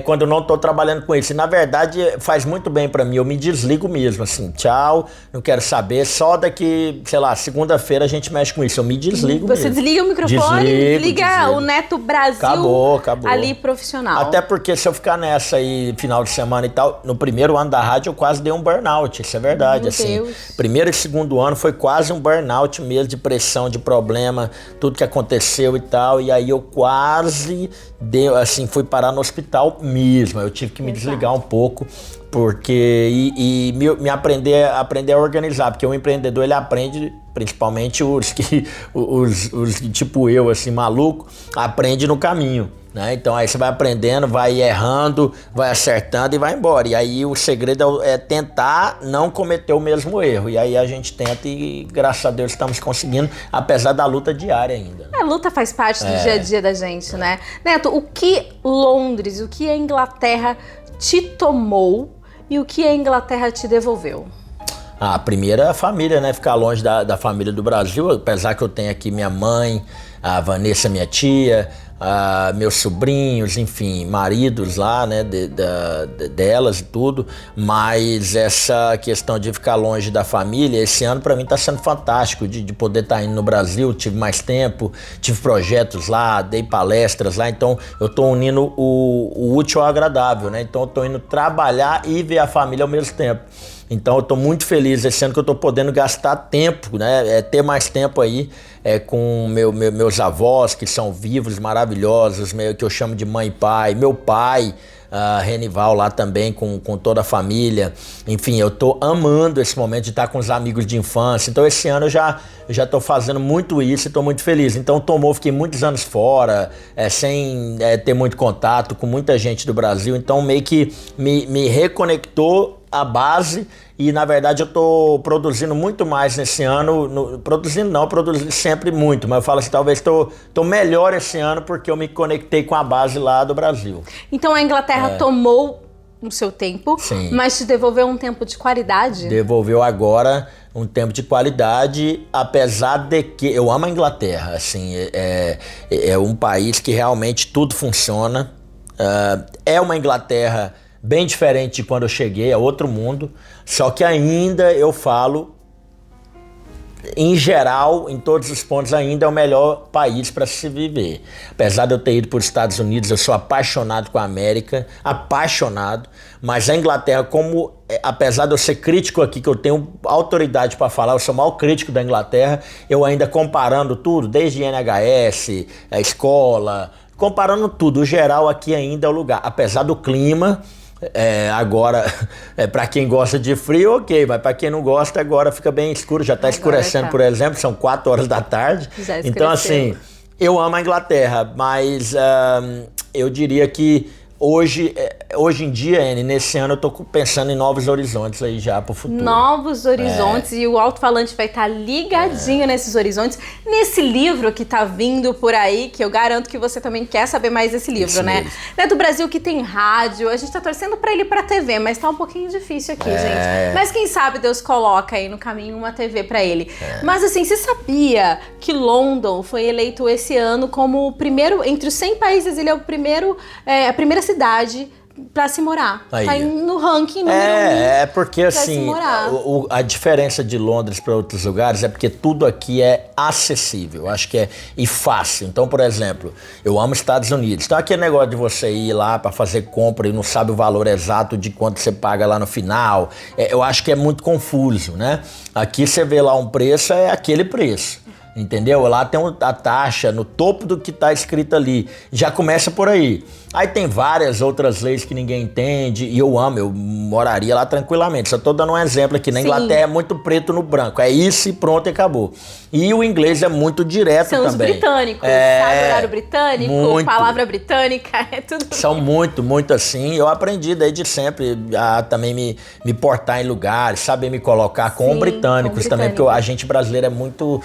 [SPEAKER 2] quando eu não tô trabalhando com isso, e na verdade faz muito bem pra mim, eu me desligo mesmo, assim, tchau, não quero saber, só daqui, sei lá, segunda-feira a gente mexe com isso, eu me desligo mesmo.
[SPEAKER 1] Você desliga o microfone, desliga o Neto Brasil
[SPEAKER 2] acabou.
[SPEAKER 1] Ali profissional.
[SPEAKER 2] Até porque se eu ficar nessa aí, final de semana e tal, no primeiro ano da rádio eu quase dei um burnout, isso é verdade.
[SPEAKER 1] Meu
[SPEAKER 2] assim,
[SPEAKER 1] Deus.
[SPEAKER 2] Primeiro e segundo ano foi quase um burnout mesmo, de pressão, de problema, tudo que aconteceu e tal, e aí eu quase fui parar no hospital mesmo, eu tive que me desligar um pouco, porque me aprender a organizar, porque o empreendedor ele aprende, principalmente os tipo eu, assim, maluco, aprende no caminho. Né? Então aí você vai aprendendo, vai errando, vai acertando e vai embora. E aí o segredo é tentar não cometer o mesmo erro. E aí a gente tenta e graças a Deus estamos conseguindo, apesar da luta diária ainda.
[SPEAKER 1] A luta faz parte do dia a dia da gente, né? Neto, o que Londres, o que a Inglaterra te tomou e o que a Inglaterra te devolveu?
[SPEAKER 2] A primeira é a família, né? Ficar longe da família do Brasil, apesar que eu tenho aqui minha mãe, a Vanessa, minha tia, meus sobrinhos, enfim, maridos lá, né, delas e tudo, mas essa questão de ficar longe da família, esse ano pra mim tá sendo fantástico, de poder estar indo no Brasil, tive mais tempo, tive projetos lá, dei palestras lá, então eu tô unindo o útil ao agradável, né, então eu tô indo trabalhar e ver a família ao mesmo tempo. Então eu estou muito feliz esse ano que eu estou podendo gastar tempo, né? Ter mais tempo aí com meus avós, que são vivos, maravilhosos, que eu chamo de mãe e pai, meu pai, Renival lá também com toda a família. Enfim, eu tô amando esse momento de estar com os amigos de infância. Então esse ano eu já tô fazendo muito isso e tô muito feliz. Então fiquei muitos anos fora, sem ter muito contato com muita gente do Brasil. Então meio que me reconectou à base. E na verdade eu tô produzindo muito mais nesse ano, produzi sempre muito, mas eu falo assim, talvez tô melhor esse ano porque eu me conectei com a base lá do Brasil.
[SPEAKER 1] Então a Inglaterra tomou no seu tempo,
[SPEAKER 2] sim,
[SPEAKER 1] mas te devolveu um tempo de qualidade?
[SPEAKER 2] Devolveu agora um tempo de qualidade, apesar de que eu amo a Inglaterra, assim, é um país que realmente tudo funciona, é uma Inglaterra bem diferente de quando eu cheguei, é outro mundo, só que ainda eu falo, em geral, em todos os pontos, ainda é o melhor país para se viver. Apesar de eu ter ido para os Estados Unidos, eu sou apaixonado com a América, apaixonado, mas a Inglaterra, apesar de eu ser crítico aqui, que eu tenho autoridade para falar, eu sou o maior crítico da Inglaterra, eu ainda comparando tudo, desde NHS, a escola, comparando tudo, o geral aqui ainda é o lugar, apesar do clima. Agora, para quem gosta de frio, ok, mas para quem não gosta, agora fica bem escuro, já está escurecendo, por exemplo, são 4 horas da tarde. Então, assim, eu amo a Inglaterra, mas eu diria que hoje em dia, Anny, nesse ano eu tô pensando em novos horizontes aí já pro futuro.
[SPEAKER 1] Novos horizontes, e o alto-falante vai estar ligadinho nesses horizontes. Nesse livro que tá vindo por aí, que eu garanto que você também quer saber mais desse livro,
[SPEAKER 2] isso
[SPEAKER 1] né?
[SPEAKER 2] Mesmo.
[SPEAKER 1] Né, do Brasil que tem rádio, a gente tá torcendo pra ele ir pra TV, mas tá um pouquinho difícil aqui, gente. Mas quem sabe Deus coloca aí no caminho uma TV pra ele. Mas assim, você sabia que London foi eleito esse ano como o primeiro, entre os 100 países, ele é o primeiro, a primeira cidade pra se morar.
[SPEAKER 2] Aí.
[SPEAKER 1] Tá no ranking número 1.
[SPEAKER 2] Porque assim, a diferença de Londres para outros lugares é porque tudo aqui é acessível, acho que e fácil. Então, por exemplo, eu amo Estados Unidos. Então, aquele negócio de você ir lá para fazer compra e não sabe o valor exato de quanto você paga lá no final, eu acho que é muito confuso, né? Aqui você vê lá um preço, é aquele preço. Entendeu? Lá tem a taxa no topo do que está escrito ali. Já começa por aí. Aí tem várias outras leis que ninguém entende e eu amo, eu moraria lá tranquilamente. Só tô dando um exemplo aqui. Na Inglaterra é muito preto no branco. É isso e pronto e acabou. E o inglês é muito direto também.
[SPEAKER 1] São os britânicos, sabe? Horário britânico,
[SPEAKER 2] muito.
[SPEAKER 1] Palavra britânica, é tudo.
[SPEAKER 2] São muito assim. Eu aprendi desde sempre a também me portar em lugares, saber me colocar com britânicos também, porque a gente brasileiro é muito...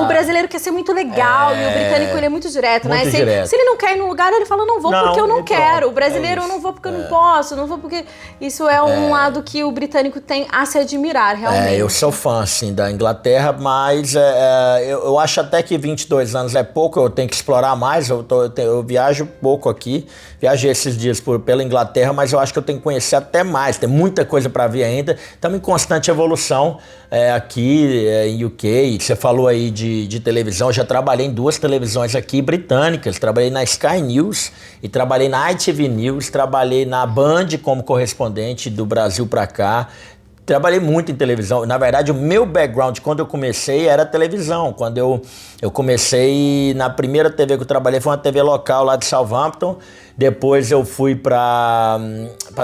[SPEAKER 1] O brasileiro quer ser muito legal e o britânico ele é muito direto,
[SPEAKER 2] muito
[SPEAKER 1] né?
[SPEAKER 2] Direto.
[SPEAKER 1] Se ele não quer ir num lugar, ele fala, não vou porque eu não quero. O brasileiro, eu não vou porque eu não posso, não vou porque... Isso é um lado que o britânico tem a se admirar, realmente.
[SPEAKER 2] Eu sou fã, assim, da Inglaterra, mas eu acho até que 22 anos é pouco, eu tenho que explorar mais, eu viajo pouco aqui, viajei esses dias pela Inglaterra, mas eu acho que eu tenho que conhecer até mais, tem muita coisa para ver ainda, estamos em constante evolução aqui em UK. Você falou aí de televisão, eu já trabalhei em 2 televisões aqui britânicas, trabalhei na Sky News e trabalhei na ITV News, trabalhei na Band como correspondente do Brasil para cá. Trabalhei muito em televisão. Na verdade, o meu background, quando eu comecei, era televisão. Quando eu comecei, na primeira TV que eu trabalhei, foi uma TV local lá de Southampton. Depois eu fui para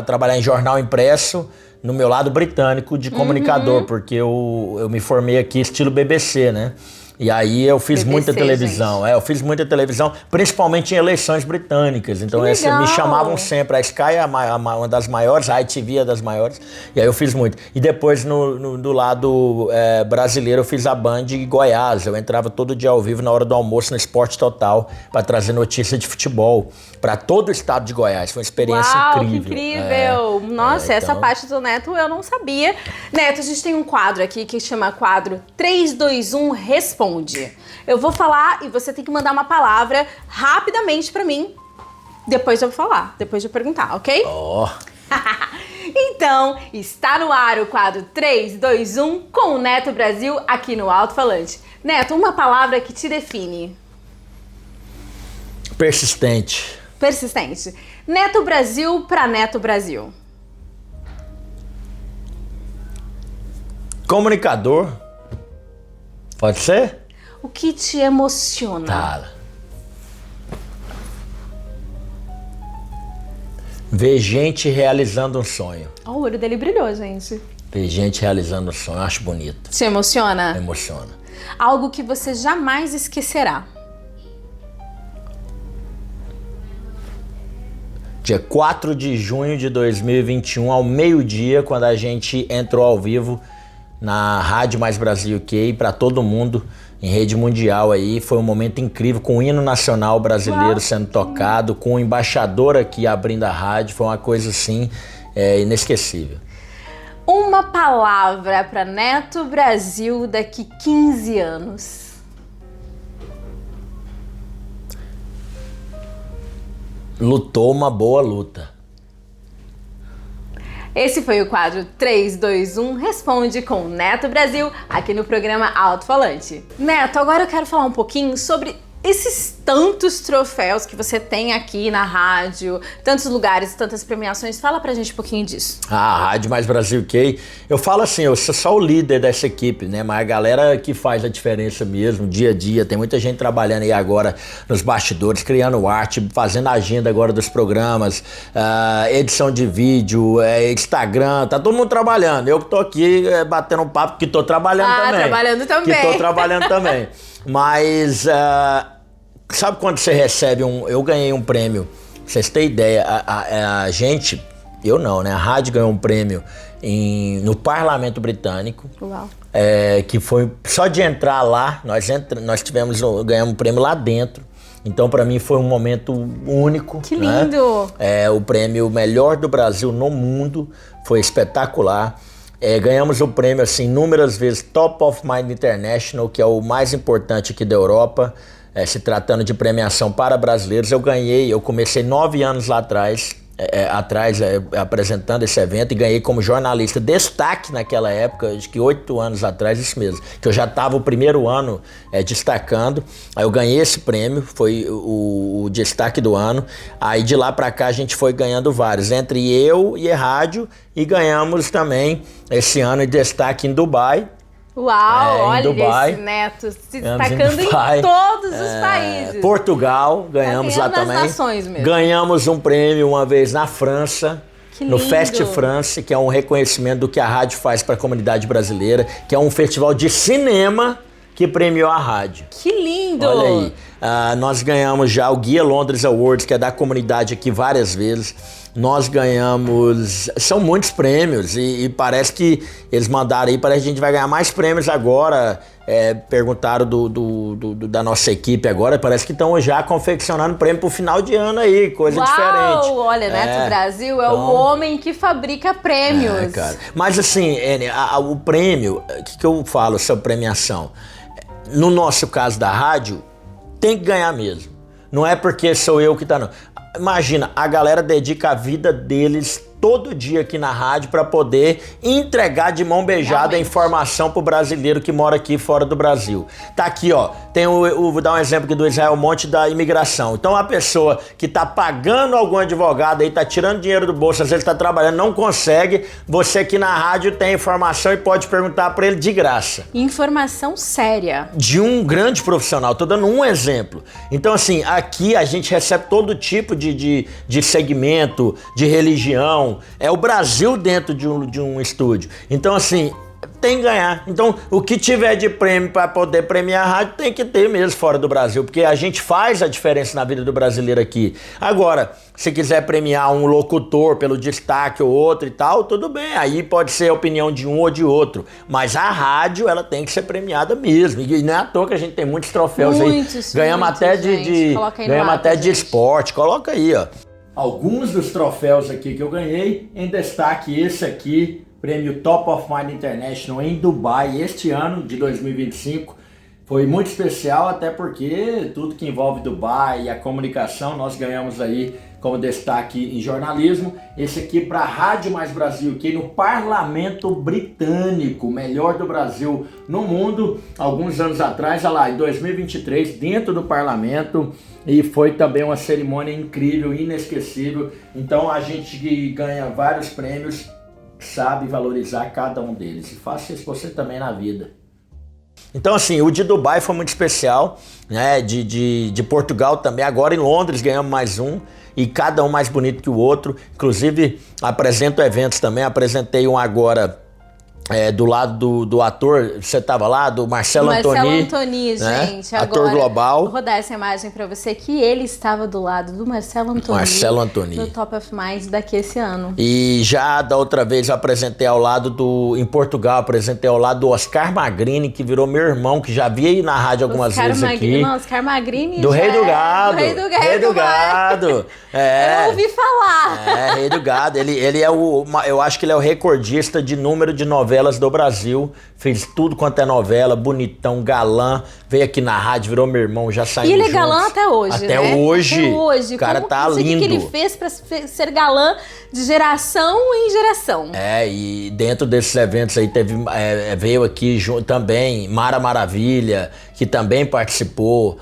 [SPEAKER 2] trabalhar em jornal impresso, no meu lado britânico de comunicador, porque eu me formei aqui estilo BBC, né? E aí eu fiz muita televisão, eu fiz muita televisão, principalmente em eleições britânicas, então me chamavam sempre, a Sky é uma das maiores, a ITV é das maiores, e aí eu fiz muito. E depois do lado brasileiro eu fiz a Band Goiás, eu entrava todo dia ao vivo na hora do almoço no Esporte Total para trazer notícia de futebol para todo o estado de Goiás, foi uma experiência incrível.
[SPEAKER 1] Que incrível! Nossa, essa parte do Neto eu não sabia. Neto, a gente tem um quadro aqui que chama quadro 3, 2, 1, Responde. Eu vou falar e você tem que mandar uma palavra rapidamente pra mim. Depois eu vou falar, depois de eu perguntar, ok? Então, está no ar o quadro 3, 2, 1 com o Neto Brasil aqui no Alto Falante. Neto, uma palavra que te define.
[SPEAKER 2] Persistente.
[SPEAKER 1] Persistente. Neto Brasil pra Neto Brasil.
[SPEAKER 2] Comunicador. Pode ser?
[SPEAKER 1] O que te emociona?
[SPEAKER 2] Tá. Ver gente realizando um sonho.
[SPEAKER 1] Ó, o olho dele brilhou, gente.
[SPEAKER 2] Ver gente realizando um sonho, eu acho bonito.
[SPEAKER 1] Te emociona?
[SPEAKER 2] Emociona.
[SPEAKER 1] Algo que você jamais esquecerá.
[SPEAKER 2] Dia 4 de junho de 2021, ao meio-dia, quando a gente entrou ao vivo na Rádio Mais Brasil UK para todo mundo, em rede mundial aí. Foi um momento incrível, com o hino nacional brasileiro sendo tocado, com o embaixador aqui abrindo a rádio. Foi uma coisa assim, inesquecível.
[SPEAKER 1] Uma palavra para Neto Brasil daqui 15 anos.
[SPEAKER 2] Lutou uma boa luta.
[SPEAKER 1] Esse foi o quadro 3, 2, 1 Responde com Neto Brasil, aqui no programa Alto Falante. Neto, agora eu quero falar um pouquinho sobre esses tantos troféus que você tem aqui na rádio, tantos lugares, tantas premiações. Fala pra gente um pouquinho disso.
[SPEAKER 2] A Rádio Mais Brasil UK, eu falo assim, eu sou só o líder dessa equipe, né? Mas a galera que faz a diferença mesmo, dia a dia, tem muita gente trabalhando aí agora nos bastidores, criando arte, fazendo a agenda agora dos programas, edição de vídeo, Instagram, tá todo mundo trabalhando. Eu que tô aqui batendo um papo que tô trabalhando também.
[SPEAKER 1] Trabalhando também.
[SPEAKER 2] Que tô trabalhando também. Mas... sabe quando você recebe eu ganhei um prêmio, pra vocês terem ideia, a gente, eu não, né? A rádio ganhou um prêmio no Parlamento Britânico.
[SPEAKER 1] Uau.
[SPEAKER 2] Que foi, só de entrar lá, nós ganhamos um prêmio lá dentro. Então, pra mim, foi um momento único.
[SPEAKER 1] Que lindo!
[SPEAKER 2] Né? O prêmio Melhor do Brasil no Mundo, foi espetacular. Ganhamos o prêmio, assim, inúmeras vezes, Top of Mind International, que é o mais importante aqui da Europa, se tratando de premiação para brasileiros. Eu comecei 9 anos lá atrás, apresentando esse evento, e ganhei como jornalista destaque naquela época, acho que 8 anos atrás, isso mesmo, que eu já estava o primeiro ano destacando. Aí eu ganhei esse prêmio, foi o destaque do ano. Aí de lá para cá a gente foi ganhando vários, entre eu e a rádio, e ganhamos também esse ano de destaque em Dubai.
[SPEAKER 1] Uau, olha
[SPEAKER 2] Dubai,
[SPEAKER 1] esse Neto se destacando em todos os países.
[SPEAKER 2] Portugal, ganhamos lá também.
[SPEAKER 1] Nações mesmo.
[SPEAKER 2] Ganhamos um prêmio uma vez na França, no Fest France, que é um reconhecimento do que a rádio faz para a comunidade brasileira, que é um festival de cinema que premiou a rádio.
[SPEAKER 1] Que lindo!
[SPEAKER 2] Olha aí, nós ganhamos já o Guia Londres Awards, que é da comunidade aqui, várias vezes. Nós ganhamos, são muitos prêmios, e parece que eles mandaram aí, parece que a gente vai ganhar mais prêmios agora. Perguntaram da nossa equipe agora, parece que estão já confeccionando prêmio pro final de ano aí, coisa diferente.
[SPEAKER 1] Olha, Neto Brasil é o homem que fabrica prêmios.
[SPEAKER 2] Cara. Mas assim, o prêmio, o que eu falo sobre premiação? No nosso caso da rádio, tem que ganhar mesmo. Não é porque sou eu que tá, não. Imagina, a galera dedica a vida deles todo dia aqui na rádio para poder entregar de mão beijada a informação pro brasileiro que mora aqui fora do Brasil. Tá aqui, ó, tem vou dar um exemplo aqui do Israel Monte da imigração. Então a pessoa que tá pagando algum advogado aí, tá tirando dinheiro do bolso, às vezes tá trabalhando, não consegue, você aqui na rádio tem informação e pode perguntar para ele de graça.
[SPEAKER 1] Informação séria.
[SPEAKER 2] De um grande profissional, tô dando um exemplo. Então assim, aqui a gente recebe todo tipo de segmento, de religião. É o Brasil dentro de um estúdio. Então, assim, tem que ganhar. Então, o que tiver de prêmio para poder premiar a rádio tem que ter mesmo fora do Brasil, porque a gente faz a diferença na vida do brasileiro aqui. Agora, se quiser premiar um locutor pelo destaque ou outro e tal, tudo bem. Aí pode ser a opinião de um ou de outro. Mas a rádio, ela tem que ser premiada mesmo. E não é à toa que a gente tem muitos troféus aí. Ganhamos até ganhamos até de esporte. Coloca aí, ó. Alguns dos troféus aqui que eu ganhei, em destaque esse aqui, prêmio Top of Mind International em Dubai, este ano de 2025. Foi muito especial, até porque tudo que envolve Dubai e a comunicação, nós ganhamos aí como destaque em jornalismo. Esse aqui para a Rádio Mais Brasil, que no Parlamento Britânico, melhor do Brasil no mundo, alguns anos atrás, olha lá, em 2023, dentro do Parlamento, e foi também uma cerimônia incrível, inesquecível. Então a gente ganha vários prêmios, sabe valorizar cada um deles. E faça isso você também na vida. Então, assim, o de Dubai foi muito especial, né? De Portugal também. Agora em Londres ganhamos mais um. E cada um mais bonito que o outro. Inclusive, apresento eventos também. Apresentei um agora do lado do ator, você estava lá, do Marcelo Antoni.
[SPEAKER 1] Marcelo Antoni,
[SPEAKER 2] né?
[SPEAKER 1] gente.
[SPEAKER 2] Ator
[SPEAKER 1] agora,
[SPEAKER 2] global.
[SPEAKER 1] Vou rodar essa imagem para você, que ele estava do lado do Marcelo Antoni.
[SPEAKER 2] Marcelo Antoni.
[SPEAKER 1] No Top of Mind daqui esse ano.
[SPEAKER 2] E já da outra vez eu apresentei ao lado em Portugal, apresentei ao lado do Oscar Magrini, que virou meu irmão, que já vi aí na rádio algumas vezes aqui.
[SPEAKER 1] Não, Oscar Magrini
[SPEAKER 2] do Rei do Gado.
[SPEAKER 1] Rei do Gado. Eu ouvi falar.
[SPEAKER 2] Rei do Gado. Ele é eu acho que ele é o recordista de número de novelas do Brasil. Fez tudo quanto é novela, bonitão, galã. Veio aqui na rádio, virou meu irmão, já saiu.
[SPEAKER 1] E ele é
[SPEAKER 2] juntos.
[SPEAKER 1] galã até hoje,
[SPEAKER 2] Até
[SPEAKER 1] né?
[SPEAKER 2] hoje.
[SPEAKER 1] Até hoje.
[SPEAKER 2] O cara tá
[SPEAKER 1] lindo. O que ele fez pra ser galã de geração em geração.
[SPEAKER 2] E dentro desses eventos aí veio aqui também Mara Maravilha, que também participou.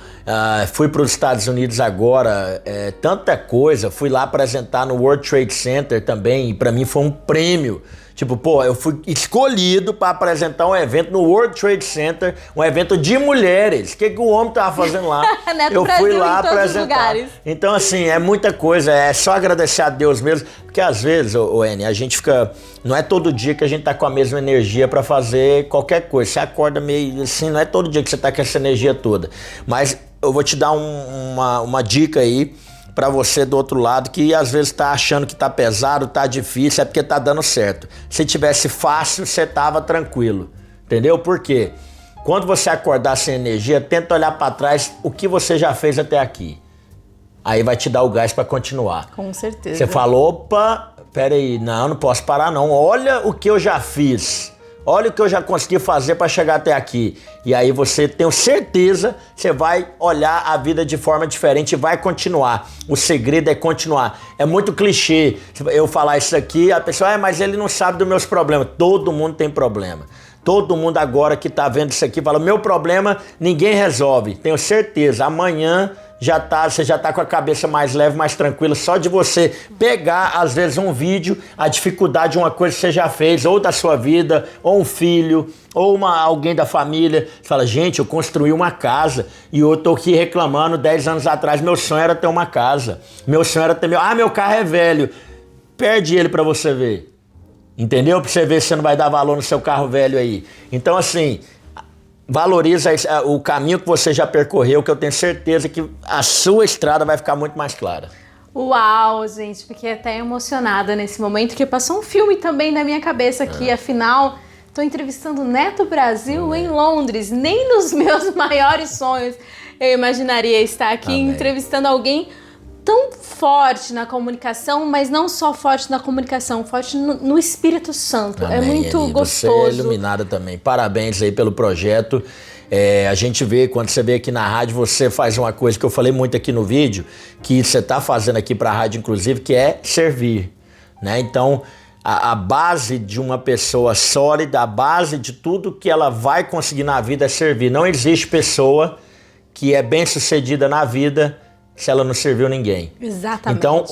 [SPEAKER 2] Fui para os Estados Unidos agora, tanta coisa. Fui lá apresentar no World Trade Center também, e para mim foi um prêmio. Tipo, eu fui escolhido para apresentar um evento no World Trade Center, um evento de mulheres. O que o homem tava fazendo lá? Eu fui lá apresentar. Então, assim, é muita coisa. É só agradecer a Deus mesmo. Porque às vezes, N, a gente fica... Não é todo dia que a gente tá com a mesma energia para fazer qualquer coisa. Você acorda meio assim, não é todo dia que você tá com essa energia toda. Mas eu vou te dar uma dica aí para você do outro lado, que às vezes tá achando que tá pesado, tá difícil, é porque tá dando certo. Se tivesse fácil, você tava tranquilo, entendeu? Por quê? Quando você acordar sem energia, tenta olhar para trás o que você já fez até aqui. Aí vai te dar o gás para continuar.
[SPEAKER 1] Com certeza.
[SPEAKER 2] Você fala, opa, peraí, não posso parar não. Olha o que eu já fiz. Olha o que eu já consegui fazer para chegar até aqui. E aí você, tenho certeza, você vai olhar a vida de forma diferente e vai continuar. O segredo é continuar. É muito clichê eu falar isso aqui, a pessoa, mas ele não sabe dos meus problemas. Todo mundo tem problema. Todo mundo agora que tá vendo isso aqui fala, meu problema ninguém resolve. Tenho certeza, amanhã você já tá com a cabeça mais leve, mais tranquila, só de você pegar, às vezes, um vídeo, a dificuldade de uma coisa que você já fez, ou da sua vida, ou um filho, ou alguém da família. Você fala, gente, eu construí uma casa e eu tô aqui reclamando 10 anos atrás, meu sonho era ter uma casa. Meu sonho era ter meu carro é velho. Perde ele pra você ver. Entendeu? Pra você ver se você não vai dar valor no seu carro velho aí. Então, assim... Valoriza o caminho que você já percorreu, que eu tenho certeza que a sua estrada vai ficar muito mais clara.
[SPEAKER 1] Uau, gente, fiquei até emocionada nesse momento, que passou um filme também na minha cabeça aqui, afinal, estou entrevistando Neto Brasil em Londres. Nem nos meus maiores sonhos eu imaginaria estar aqui entrevistando alguém tão forte na comunicação, mas não só forte na comunicação, forte no Espírito Santo.
[SPEAKER 2] Amém,
[SPEAKER 1] é muito
[SPEAKER 2] Eni,
[SPEAKER 1] gostoso.
[SPEAKER 2] Você é iluminada também. Parabéns aí pelo projeto. A gente vê, quando você vê aqui na rádio, você faz uma coisa que eu falei muito aqui no vídeo, que você está fazendo aqui para a rádio, inclusive, que é servir, né? Então, a base de uma pessoa sólida, a base de tudo que ela vai conseguir na vida é servir. Não existe pessoa que é bem-sucedida na vida se ela não serviu ninguém.
[SPEAKER 1] Exatamente.
[SPEAKER 2] Então,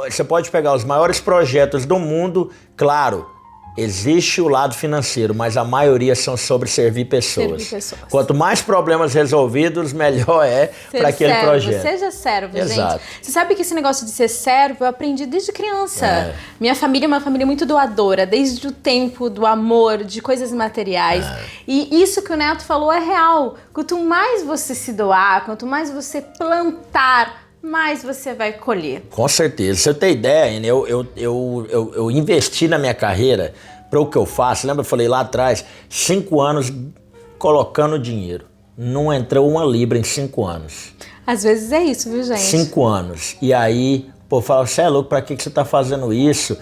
[SPEAKER 2] você pode pegar os maiores projetos do mundo, claro, existe o lado financeiro, mas a maioria são sobre servir pessoas. Quanto mais problemas resolvidos, melhor é para aquele projeto.
[SPEAKER 1] Seja servo,
[SPEAKER 2] Exato.
[SPEAKER 1] gente. Você sabe que esse negócio de ser servo eu aprendi desde criança. Minha família é uma família muito doadora, desde o tempo do amor, de coisas materiais. E isso que o Neto falou é real. Quanto mais você se doar, quanto mais você plantar, mais você vai colher.
[SPEAKER 2] Com certeza. Se eu ter ideia, eu investi na minha carreira para o que eu faço. Lembra, eu falei lá atrás, 5 anos colocando dinheiro. Não entrou uma libra em 5 anos.
[SPEAKER 1] Às vezes é isso, viu, gente?
[SPEAKER 2] 5 anos. E aí, fala, você é louco, pra que você tá fazendo isso?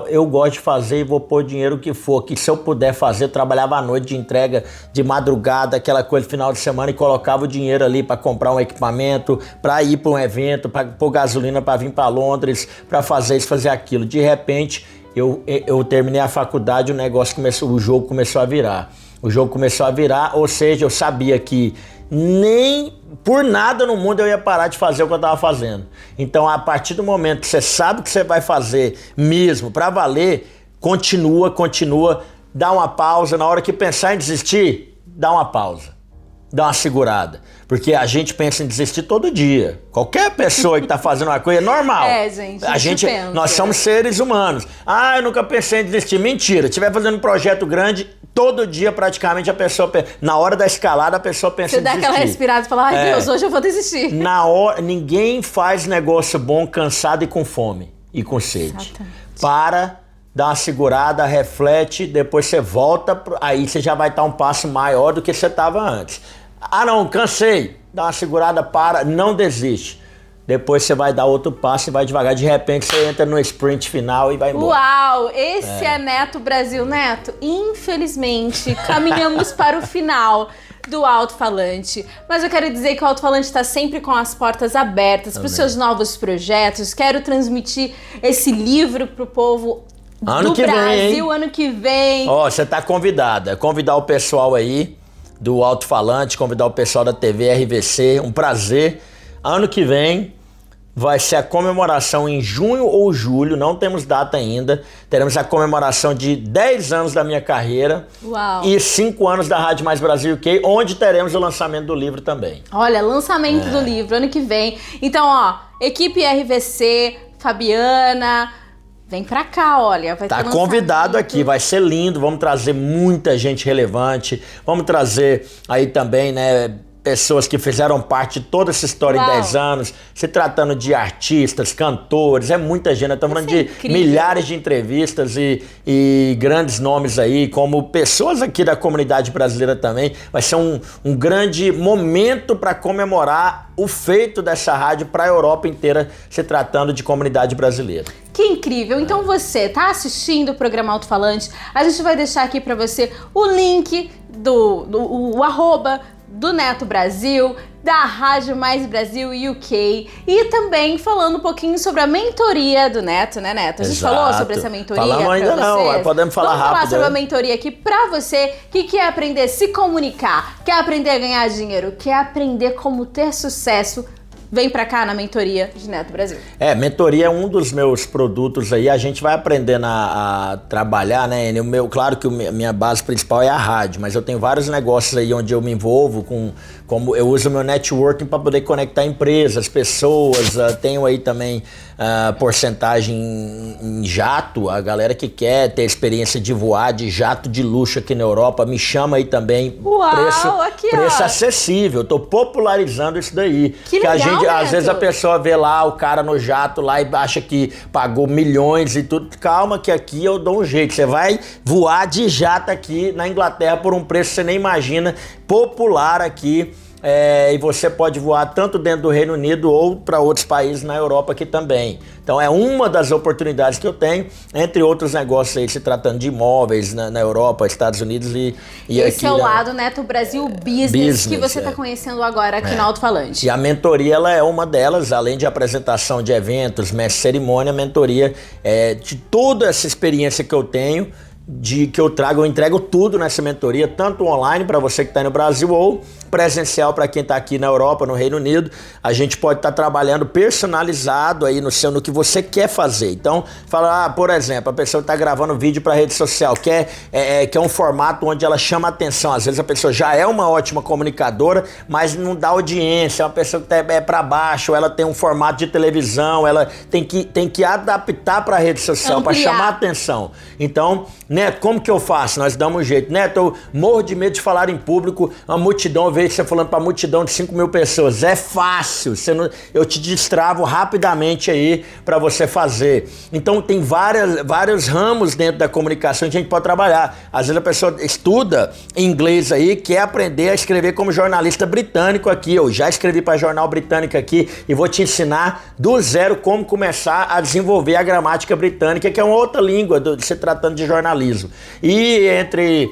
[SPEAKER 2] Eu gosto de fazer e vou pôr dinheiro o que for. Que se eu puder fazer, eu trabalhava à noite de entrega, de madrugada, aquela coisa, final de semana, e colocava o dinheiro ali para comprar um equipamento, para ir para um evento, para pôr gasolina para vir para Londres, para fazer isso, fazer aquilo. De repente, eu terminei a faculdade, o jogo começou a virar. O jogo começou a virar, ou seja, eu sabia que nem por nada no mundo eu ia parar de fazer o que eu estava fazendo. Então, a partir do momento que você sabe o que você vai fazer mesmo, para valer, continua, dá uma pausa. Na hora que pensar em desistir, dá uma pausa, dá uma segurada. Porque a gente pensa em desistir todo dia. Qualquer pessoa que tá fazendo uma coisa é normal.
[SPEAKER 1] Gente,
[SPEAKER 2] a gente pensa. Nós somos seres humanos. Eu nunca pensei em desistir. Mentira. Se estiver fazendo um projeto grande, todo dia praticamente a pessoa pensa. Na hora da escalada, a pessoa pensa em desistir.
[SPEAKER 1] Você dá aquela respirada e fala, Deus, hoje eu vou desistir.
[SPEAKER 2] Na hora, ninguém faz negócio bom cansado e com fome e com sede.
[SPEAKER 1] Exatamente.
[SPEAKER 2] Para, dá uma segurada, reflete, depois você volta, aí você já vai estar um passo maior do que você estava antes. Não, cansei. Dá uma segurada, para, não desiste. Depois você vai dar outro passo e vai devagar. De repente você entra no sprint final e vai embora.
[SPEAKER 1] Uau, esse é Neto Brasil. Neto, infelizmente, caminhamos para o final do Alto-Falante. Mas eu quero dizer que o Alto-Falante está sempre com as portas abertas para os seus novos projetos. Quero transmitir esse livro para o povo do Brasil ano que vem.
[SPEAKER 2] Você está convidada. Convidar o pessoal aí do Alto-Falante, convidar o pessoal da TV RVC, um prazer. Ano que vem vai ser a comemoração em junho ou julho, não temos data ainda. Teremos a comemoração de 10 anos da minha carreira.
[SPEAKER 1] Uau.
[SPEAKER 2] E 5 anos da Rádio Mais Brasil UK, onde teremos o lançamento do livro também.
[SPEAKER 1] Olha, lançamento do livro ano que vem. Então, equipe RVC, Fabiana, vem pra cá, olha. Vai
[SPEAKER 2] tá convidado aqui, vai ser lindo. Vamos trazer muita gente relevante. Vamos trazer aí também, né, pessoas que fizeram parte de toda essa história em 10 anos, se tratando de artistas, cantores, é muita gente. Nós estamos falando de milhares de entrevistas e grandes nomes aí, como pessoas aqui da comunidade brasileira também. Vai ser um grande momento para comemorar o feito dessa rádio para a Europa inteira, se tratando de comunidade brasileira.
[SPEAKER 1] Que incrível! Então você tá assistindo o programa Alto-Falante, a gente vai deixar aqui para você o link o arroba do Neto Brasil, da Rádio Mais Brasil UK, e também falando um pouquinho sobre a mentoria do Neto, né, Neto? A gente falou sobre essa mentoria.
[SPEAKER 2] Falamos ainda não, podemos falar rápido.
[SPEAKER 1] Vamos falar sobre a mentoria aqui pra você que quer aprender a se comunicar, quer aprender a ganhar dinheiro, quer aprender como ter sucesso. Vem pra cá na mentoria de Neto Brasil.
[SPEAKER 2] Mentoria é um dos meus produtos aí. A gente vai aprendendo a trabalhar, né? Claro que a minha base principal é a rádio, mas eu tenho vários negócios aí onde eu me envolvo como eu uso o meu networking para poder conectar empresas, pessoas. Tenho aí também porcentagem em jato. A galera que quer ter experiência de voar de jato de luxo aqui na Europa, me chama aí também.
[SPEAKER 1] Uau,
[SPEAKER 2] preço acessível. Tô popularizando isso daí.
[SPEAKER 1] Que legal.
[SPEAKER 2] Às vezes a pessoa vê lá o cara no jato lá e acha que pagou milhões e tudo. Calma que aqui eu dou um jeito. Você vai voar de jato aqui na Inglaterra por um preço que você nem imagina, popular aqui. E você pode voar tanto dentro do Reino Unido ou para outros países na Europa aqui também. Então é uma das oportunidades que eu tenho, entre outros negócios aí, se tratando de imóveis na Europa, Estados Unidos e
[SPEAKER 1] esse
[SPEAKER 2] aqui.
[SPEAKER 1] Esse é o lado Neto Brasil Business que você está conhecendo agora aqui no Alto-Falante.
[SPEAKER 2] E a mentoria, ela é uma delas, além de apresentação de eventos, mestre cerimônia, a mentoria de toda essa experiência que eu tenho, que eu trago, eu entrego tudo nessa mentoria, tanto online para você que está no Brasil ou presencial para quem está aqui na Europa, no Reino Unido. A gente pode estar trabalhando personalizado aí no que você quer fazer. Então, fala, por exemplo, a pessoa está gravando vídeo para rede social, quer um formato onde ela chama atenção. Às vezes a pessoa já é uma ótima comunicadora, mas não dá audiência, é uma pessoa que é para baixo, ela tem um formato de televisão, ela tem que adaptar para a rede social, para chamar atenção. Então, Neto, como que eu faço? Nós damos um jeito. Neto, eu morro de medo de falar em público, uma multidão, eu vejo você falando para multidão de 5 mil pessoas. É fácil, eu te destravo rapidamente aí para você fazer. Então tem vários ramos dentro da comunicação que a gente pode trabalhar. Às vezes a pessoa estuda inglês aí, quer aprender a escrever como jornalista britânico aqui. Eu já escrevi para jornal britânico aqui e vou te ensinar do zero como começar a desenvolver a gramática britânica, que é uma outra língua, se tratando de jornalismo. E entre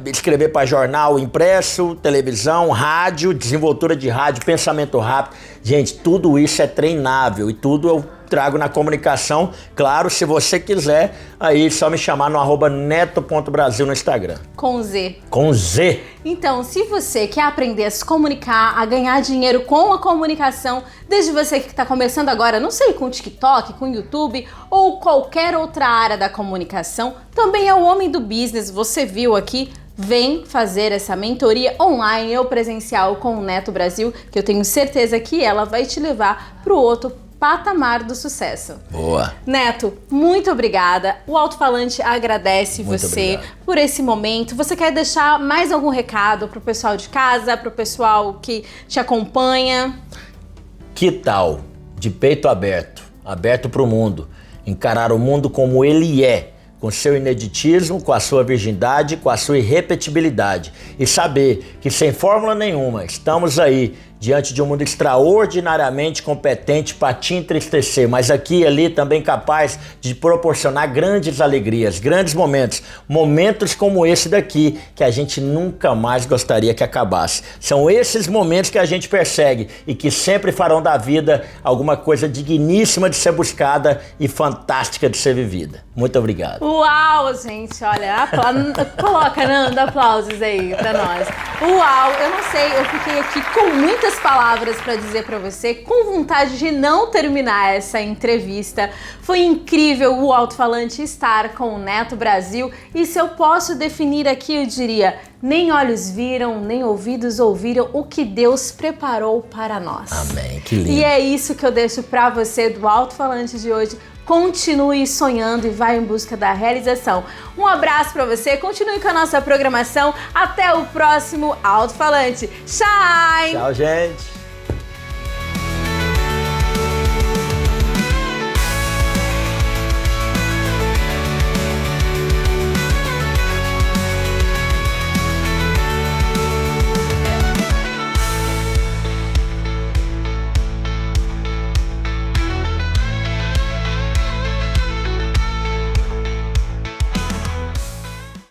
[SPEAKER 2] escrever para jornal impresso, televisão, rádio, desenvoltura de rádio, pensamento rápido. Gente, tudo isso é treinável e tudo trago na comunicação. Claro, se você quiser, aí só me chamar no @neto.brasil no Instagram.
[SPEAKER 1] Com Z.
[SPEAKER 2] Com Z.
[SPEAKER 1] Então, se você quer aprender a se comunicar, a ganhar dinheiro com a comunicação, desde você que está começando agora, não sei, com o TikTok, com o YouTube ou qualquer outra área da comunicação, também é o homem do business, você viu aqui, vem fazer essa mentoria online ou presencial com o Neto Brasil, que eu tenho certeza que ela vai te levar para o outro patamar do sucesso.
[SPEAKER 2] Boa.
[SPEAKER 1] Neto, muito obrigada. O Alto-Falante agradece
[SPEAKER 2] Muito
[SPEAKER 1] você
[SPEAKER 2] obrigado.
[SPEAKER 1] por esse momento. Você quer deixar mais algum recado pro pessoal de casa, pro pessoal que te acompanha?
[SPEAKER 2] Que tal, de peito aberto, aberto para o mundo, encarar o mundo como ele é, com seu ineditismo, com a sua virgindade, com a sua irrepetibilidade e saber que sem fórmula nenhuma estamos aí diante de um mundo extraordinariamente competente para te entristecer, mas aqui e ali também capaz de proporcionar grandes alegrias, grandes momentos, momentos como esse daqui que a gente nunca mais gostaria que acabasse. São esses momentos que a gente persegue e que sempre farão da vida alguma coisa digníssima de ser buscada e fantástica de ser vivida. Muito obrigado.
[SPEAKER 1] Uau, gente, olha, coloca, Nando, aplausos aí pra nós. Uau, eu não sei, eu fiquei aqui com muitas palavras pra dizer pra você, com vontade de não terminar essa entrevista. Foi incrível o Alto-Falante estar com o Neto Brasil e se eu posso definir aqui, eu diria, nem olhos viram, nem ouvidos ouviram o que Deus preparou para nós.
[SPEAKER 2] Amém, que lindo.
[SPEAKER 1] E é isso que eu deixo pra você do Alto-Falante de hoje. Continue sonhando e vai em busca da realização. Um abraço pra você, continue com a nossa programação. Até o próximo Alto-Falante. Tchau!
[SPEAKER 2] Tchau, gente.